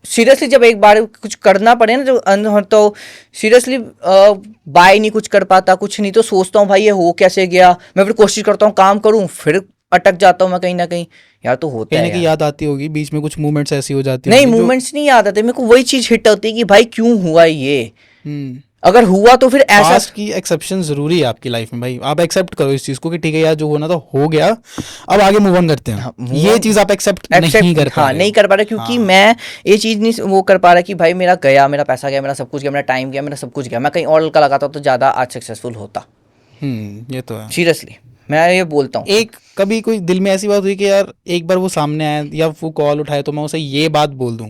सीरियसली जब एक बार कुछ करना पड़े ना, जो तो सीरियसली बाय नहीं कुछ कर पाता, कुछ नहीं तो सोचता हूँ भाई ये हो कैसे गया, मैं फिर कोशिश करता हूँ काम करूँ, फिर अटक जाता हूँ मैं कहीं ना कहीं, यार तो होता है, याद आती होगी बीच में कुछ मूवमेंट्स ऐसी हो जाती नहीं, मूवमेंट्स नहीं याद आते मेरे को, वही चीज़ हिट होती है कि भाई क्यों हुआ ये, अगर हुआ तो फिर ऐसा पास्ट की एक्सेप्शन जरूरी है आपकी लाइफ में भाई, आप एक्सेप्ट करो इस चीज को कि ठीक है यार जो होना तो हो गया, अब आगे मूव ऑन करते हैं। हाँ, move ये on- चीज आप एक्सेप्ट नहीं कर पा हाँ रहे नहीं हो। कर पा रहा क्योंकि हाँ। मैं ये चीज नहीं वो कर पा रहा कि भाई मेरा गया, मेरा पैसा गया, मेरा सब कुछ गया, मेरा टाइम गया, मेरा सब कुछ गया, मैं कहीं और का लगाता तो ज्यादा आज सक्सेसफुल होता। ये तो है। सीरियसली मैं ये बोलता हूँ। एक कभी कोई दिल में ऐसी बात हुई कि यार एक बार वो सामने आए या वो कॉल उठाए तो मैं उसे ये बात बोल दूं,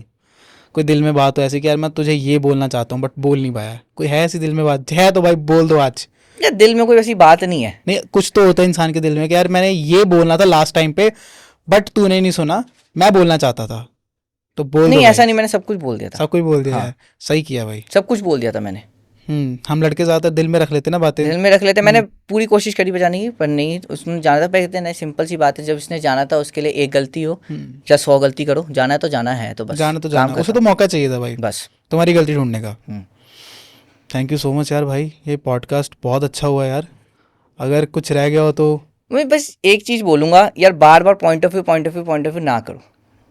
कोई दिल में बात हो ऐसी कि यार मैं तुझे ये बोलना चाहता हूँ बट बोल नहीं पाया, कोई है ऐसी दिल में बात है तो भाई बोल दो आज। यार दिल में कोई ऐसी बात नहीं है। नहीं कुछ तो होता है इंसान के दिल में कि यार मैंने ये बोलना था लास्ट टाइम पे बट तूने नहीं सुना, मैं बोलना चाहता था, तो बोल नहीं दो ऐसा भाई। नहीं, मैंने सब कुछ बोल दिया था। सब कुछ बोल दिया हाँ। यार, सही किया भाई। सब कुछ बोल दिया था मैंने। हम लड़के ज्यादातर दिल में रख लेते ना बातें। दिल में रख लेते। मैंने पूरी कोशिश करी बचाने की पर नहीं, उसने जाना था। कहते हैं नहीं, सिंपल सी बात है, जब इसने जाना था उसके लिए एक गलती हो या 100 गलती करो, जाना है तो जाना है, तो बस जाना तो काम जाना, उसे खत्म। तो मौका चाहिए था भाई बस तुम्हारी गलती ढूंढने का। हम्म। थैंक यू सो मच यार भाई, ये पॉडकास्ट बहुत अच्छा हुआ यार। अगर कुछ रह गया हो तो मैं बस एक चीज बोलूंगा यार, बार बार पॉइंट ऑफ व्यू ना करो।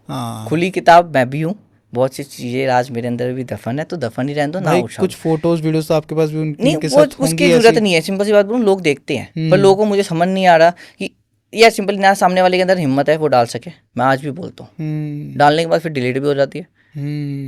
हाँ खुली किताब मैं भी हूँ, बहुत सी चीजें आज मेरे अंदर भी दफन है, तो दफन ही रहने दो, ना भाई उठाओ। कुछ फोटोज वीडियोस तो आपके पास भी नहीं उनके वो साथ उसकी होंगी जरूरत ऐसी? नहीं है। सिंपल सी बात बोलूं, लोग देखते हैं पर लोगों को मुझे समझ नहीं आ रहा कि यार सिंपल ना सामने वाले के अंदर हिम्मत है वो डाल सके। मैं आज भी बोलता हूँ, डालने के बाद फिर डिलीट भी हो जाती है।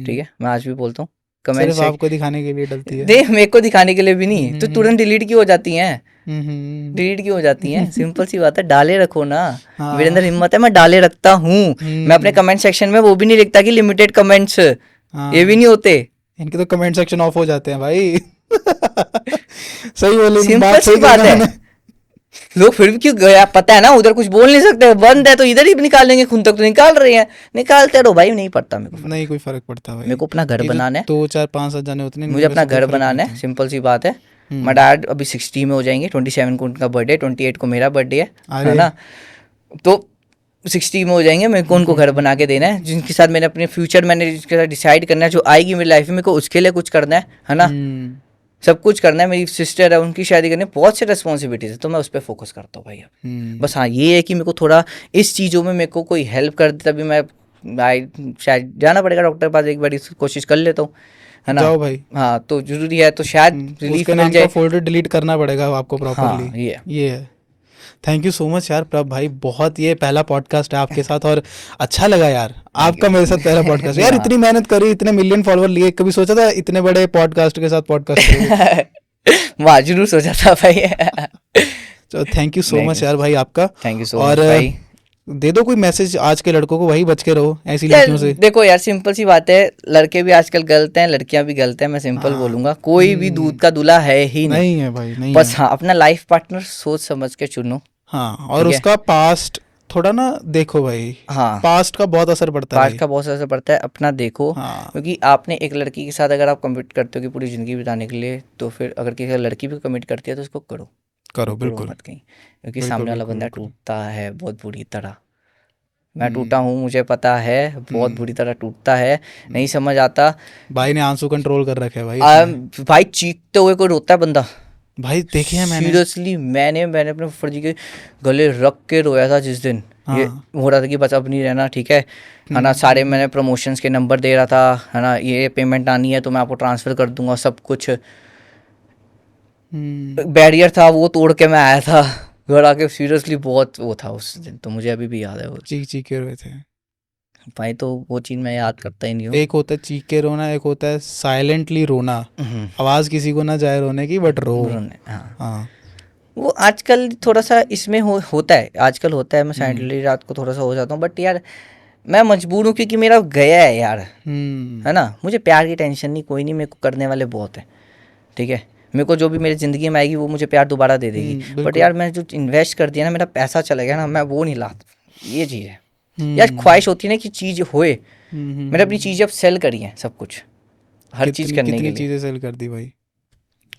ठीक है, मैं आज भी बोलता हूँ कमेंट सिर्फ से आपको दिखाने के लिए डलती है। देख, मेरे को दिखाने के लिए भी नहीं, तो तुरंत डिलीट क्यों हो जाती हैं? हम्म, डिलीट क्यों हो जाती हैं? सिंपल सी बात है, डाले रखो ना। हाँ। मेरे अंदर हिम्मत है, मैं डाले रखता हूँ। मैं अपने कमेंट सेक्शन में वो भी नहीं लिखता कि लिमिटेड कमेंट्स, हाँ। ये भी नहीं होते। इनके तो कमेंट सेक्शन ऑफ हो जाते हैं भाई। सही बोले, सिंपल बात सी सही बात कही है। मैंने। लोग फिर भी क्यों गया, पता है ना उधर कुछ बोल नहीं सकते, बंद है तो इधर ही निकाल लेंगे, खून तक तो निकाल रहे हैं, निकालते रहो भाई, नहीं पड़ता मेरे को। नहीं कोई फर्क पड़ता भाई, मेरे को अपना घर ये जो बनाना है, 2 4 5 7 जाने होते हैं, मुझे इनमें अपना से कोई घर फर्क बनाना नहीं है। पड़ता। सिंपल सी बात है। मैं डैड अभी 60 में हो जाएंगे, 27 को उनका बर्थडे, 28 को मेरा बर्थडे है अरे। ना, तो 60 में हो जाएंगे, मेरे को उनको घर बना के देना है, जिनके साथ मैंने अपने फ्यूचर मैंने जिसके साथ डिसाइड करना है, जो आएगी मेरी लाइफ में, मेरे को उसके लिए कुछ करना है ना, सब कुछ करना है। मेरी सिस्टर है, उनकी शादी करनी है, बहुत से रिस्पॉन्सिबिलिटीज है, तो मैं उस पर फोकस करता हूँ भाई अब। बस हाँ ये है कि मेरे को थोड़ा इस चीज़ों में मेरे को कोई हेल्प कर दे, तभी मैं शायद जाना पड़ेगा डॉक्टर के पास, एक बार कोशिश कर लेता हूँ, है ना। जाओ भाई। हाँ तो जरूरी है, तो शायद रिलीफ उसके मिल नाम का जाए। फोल्डर डिलीट करना पड़ेगा आपको हाँ प्रॉपर्ली। ये है। थैंक यू सो मच यार प्रभ भाई, बहुत ये पहला पॉडकास्ट है आपके साथ और अच्छा लगा यार आपका मेरे साथ पहला पॉडकास्ट। यार इतनी मेहनत करी, इतने मिलियन फॉलोअर लिए, कभी सोचा था इतने बड़े पॉडकास्ट के साथ पॉडकास्ट? वाह, जरूर सोचा था भाई। तो थैंक यू सो मच यार भाई आपका। थैंक यू सो और मच भाई। दे दो कोई मैसेज आज के लड़कों को, वही बच के रहो ऐसी यार लड़कियों से। देखो यार, सिंपल सी बात है, लड़के भी आजकल गलत हैं, लड़कियां भी गलत हैं। मैं सिंपल बोलूंगा, कोई भी दूध का दूल्हा है ही नहीं। नहीं है भाई, नहीं बस है। हाँ, अपना लाइफ पार्टनर सोच समझ के चुनो। हाँ, और ठीक है? उसका पास्ट थोड़ा ना देखो भाई, हाँ, पास्ट का बहुत असर पड़ता है पास्ट भाई। का बहुत असर पड़ता है, अपना देखो। हाँ। क्योंकि आपने एक लड़की के साथ अगर आप कमिट करते हो कि पूरी जिंदगी बिताने के लिए, तो फिर अगर किसी लड़की भी कमिट करती है तो उसको करो, करो करो बिल्कुल। मत कहीं, क्योंकि बिल्कुल, सामने वाला बिल्कुल, बंदा बिल्कुल। टूटता है बहुत बुरी तरह। मैं टूटा हूँ, मुझे पता है, बहुत बुरी तरह टूटता है, नहीं समझ आता। भाई ने आंसू कंट्रोल कर रखे है भाई इसने। भाई चीखते हुए कोई रोता है बंदा, भाई देखे हैं मैंने। सीरियसली मैंने अपने फुफड़ जी के गले रख के रोया था जिस दिन ये हाँ। हो रहा था कि बस अब नहीं रहना, ठीक है ना। सारे मैंने प्रमोशंस के नंबर दे रहा था, है ना, ये पेमेंट आनी है तो मैं आपको ट्रांसफ़र कर दूंगा, सब कुछ बैरियर था वो तोड़ के मैं आया था घर आके। सीरियसली बहुत वो था उस दिन, तो मुझे अभी भी याद है वो चीख चीख के रोए थे भाई, तो वो चीज़ मैं याद करता ही नहीं हूँ। एक होता है चीख के रोना, एक होता है साइलेंटली रोना, आवाज किसी को ना जाए रोने की, बट रो। हाँ, हाँ। वो आजकल थोड़ा सा इसमें होता है, आजकल होता है। मैं साइलेंटली रात को थोड़ा सा हो जाता हूँ, बट यार मैं मजबूर हूँ क्योंकि मेरा गया है यार, है ना। मुझे प्यार की टेंशन नहीं, कोई नहीं, मेरे को करने वाले बहुत हैं, ठीक है। मेरे को जो भी मेरी ज़िंदगी में आएगी वो मुझे प्यार दोबारा दे देगी, बट यार मैं जो इन्वेस्ट कर दिया ना, मेरा पैसा चला गया ना, मैं वो नहीं लाता। ये चीज़ है यार, ख्वाहिश होती है ना कि चीज़ होए। मैंने अपनी चीज़ें अब सेल करी हैं, सब कुछ, हर चीज़ करने के कितनी लिए, चीजें सेल कर दी भाई?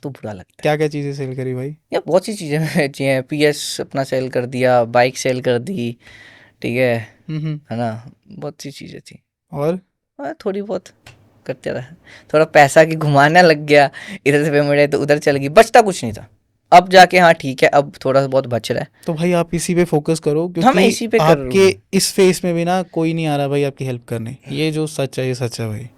तो बुरा लगता है। क्या क्या चीजें सेल करी भाई? यार बहुत सी चीज़ें बेची हैं, PS अपना सेल कर दिया, बाइक सेल कर दी, ठीक है ना, बहुत सी चीज़ें थी। और थोड़ी बहुत करते रहा, थोड़ा पैसा की घुमाना लग गया, इधर से पेमेंट तो उधर चल गई, बचता कुछ नहीं था। अब जाके हाँ ठीक है, अब थोड़ा सा बहुत बच रहा है। तो भाई आप इसी पे फोकस करो, हाँ, मैं क्योंकि इसी पे कर रहा आपके हूँ। इस फेस में भी ना कोई नहीं आ रहा भाई आपकी हेल्प करने। ये जो सच है ये सच है भाई।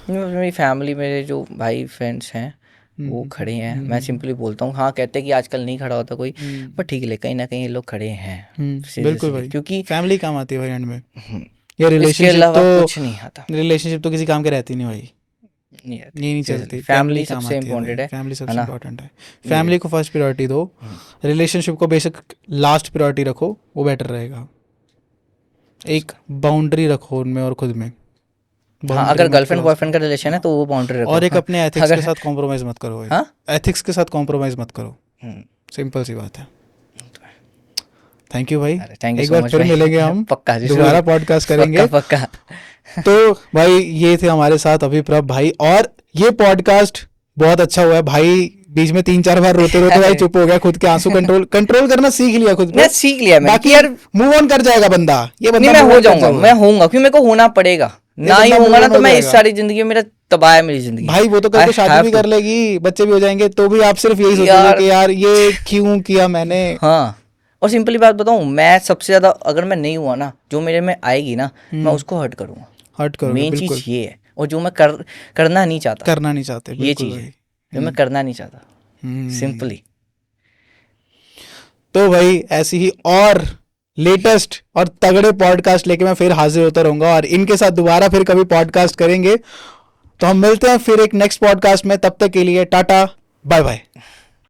मेरी फैमिली, मेरे जो भाई फ्रेंड्स हैं वो खड़े हैं। मैं सिंपली बोलता हूँ, हाँ कहते हैं कि आजकल नहीं खड़ा होता कोई, पर ठीक है, कहीं ना कहीं ये लोग खड़े हैं। बिल्कुल भाई, क्योंकि फैमिली काम आती है भाई एंड में। ये इसके रिलेशनशिप अलावा कुछ नहीं आता, तो किसी काम के रहती नहीं भाई, नहीं ये नहीं चलती। फैमिली काम सबसे आती इम्पोर्टेंट है, फैमिली है सबसे ना? इम्पोर्टेंट है। फैमिली को फर्स्ट प्रायोरिटी दो, रिलेशनशिप को बेशक लास्ट प्रायोरिटी रखो, वो बेटर रहेगा। एक बाउंड्री रखो उनमें और खुद में। हाँ, Boundary अगर मत गर्लफ्रेंड cross बॉयफ्रेंड का रिलेशन है तो वो बाउंड्री रखो। और एक हाँ, अपने एथिक्स अगर के साथ कॉम्प्रोमाइज मत करो भाई। हाँ? एथिक्स के साथ कॉम्प्रोमाइज मत करो, सिंपल सी बात है। थैंक यू भाई, अरे थैंक यू एक सो बार मच फिर भाई। मिलेंगे हम, पक्का जी, दोबारा जरूर। पॉडकास्ट करेंगे। पक्का तो भाई ये थे हमारे साथ अभी प्रभ भाई, और ये पॉडकास्ट बहुत अच्छा हुआ है भाई। बीच में 3-4 बार रोते रोते भाई चुप हो गया, खुद के आंसू कंट्रोल करना सीख लिया खुद पे। मैं सीख लिया मैंने बाकी कि यार मूव ऑन कर जाएगा बंदा, ये बंदा नहीं, मैं move हो on कर जाऊंगा, मैं होऊंगा, क्योंकि मेरे को होना पड़ेगा। ना ही बंदा होऊंगा move ना on तो हो मैं इस जाएगा। सारी जिंदगी में मेरा तबाह है मेरी जिंदगी। भाई वो तो I करके शादी have भी to। कर लेगी, बच्चे भी हो जाएंगे, तो भी आप सिर्फ यही सोचोगे यार- कि यार ये क्यों किया मैंने। हाँ, और सिंपली बात बताऊं, मैं सबसे ज्यादा अगर मैं नहीं हुआ ना, जो मेरे में आएगी ना, मैं उसको हर्ट करूंगा। हर्ट करो, मेन बिल्कुल चीज ये है, और जो मैं करना नहीं चाहता, करना नहीं चाहते, ये बिल्कुल चीज भाई। है जो मैं करना नहीं चाहता, सिंपली। तो भाई ऐसी ही और लेटेस्ट और तगड़े पॉडकास्ट लेके मैं फिर हाजिर होता रहूंगा, और इनके साथ दोबारा फिर कभी पॉडकास्ट करेंगे। तो हम मिलते हैं फिर एक नेक्स्ट पॉडकास्ट में, तब तक के लिए टाटा बाय बाय।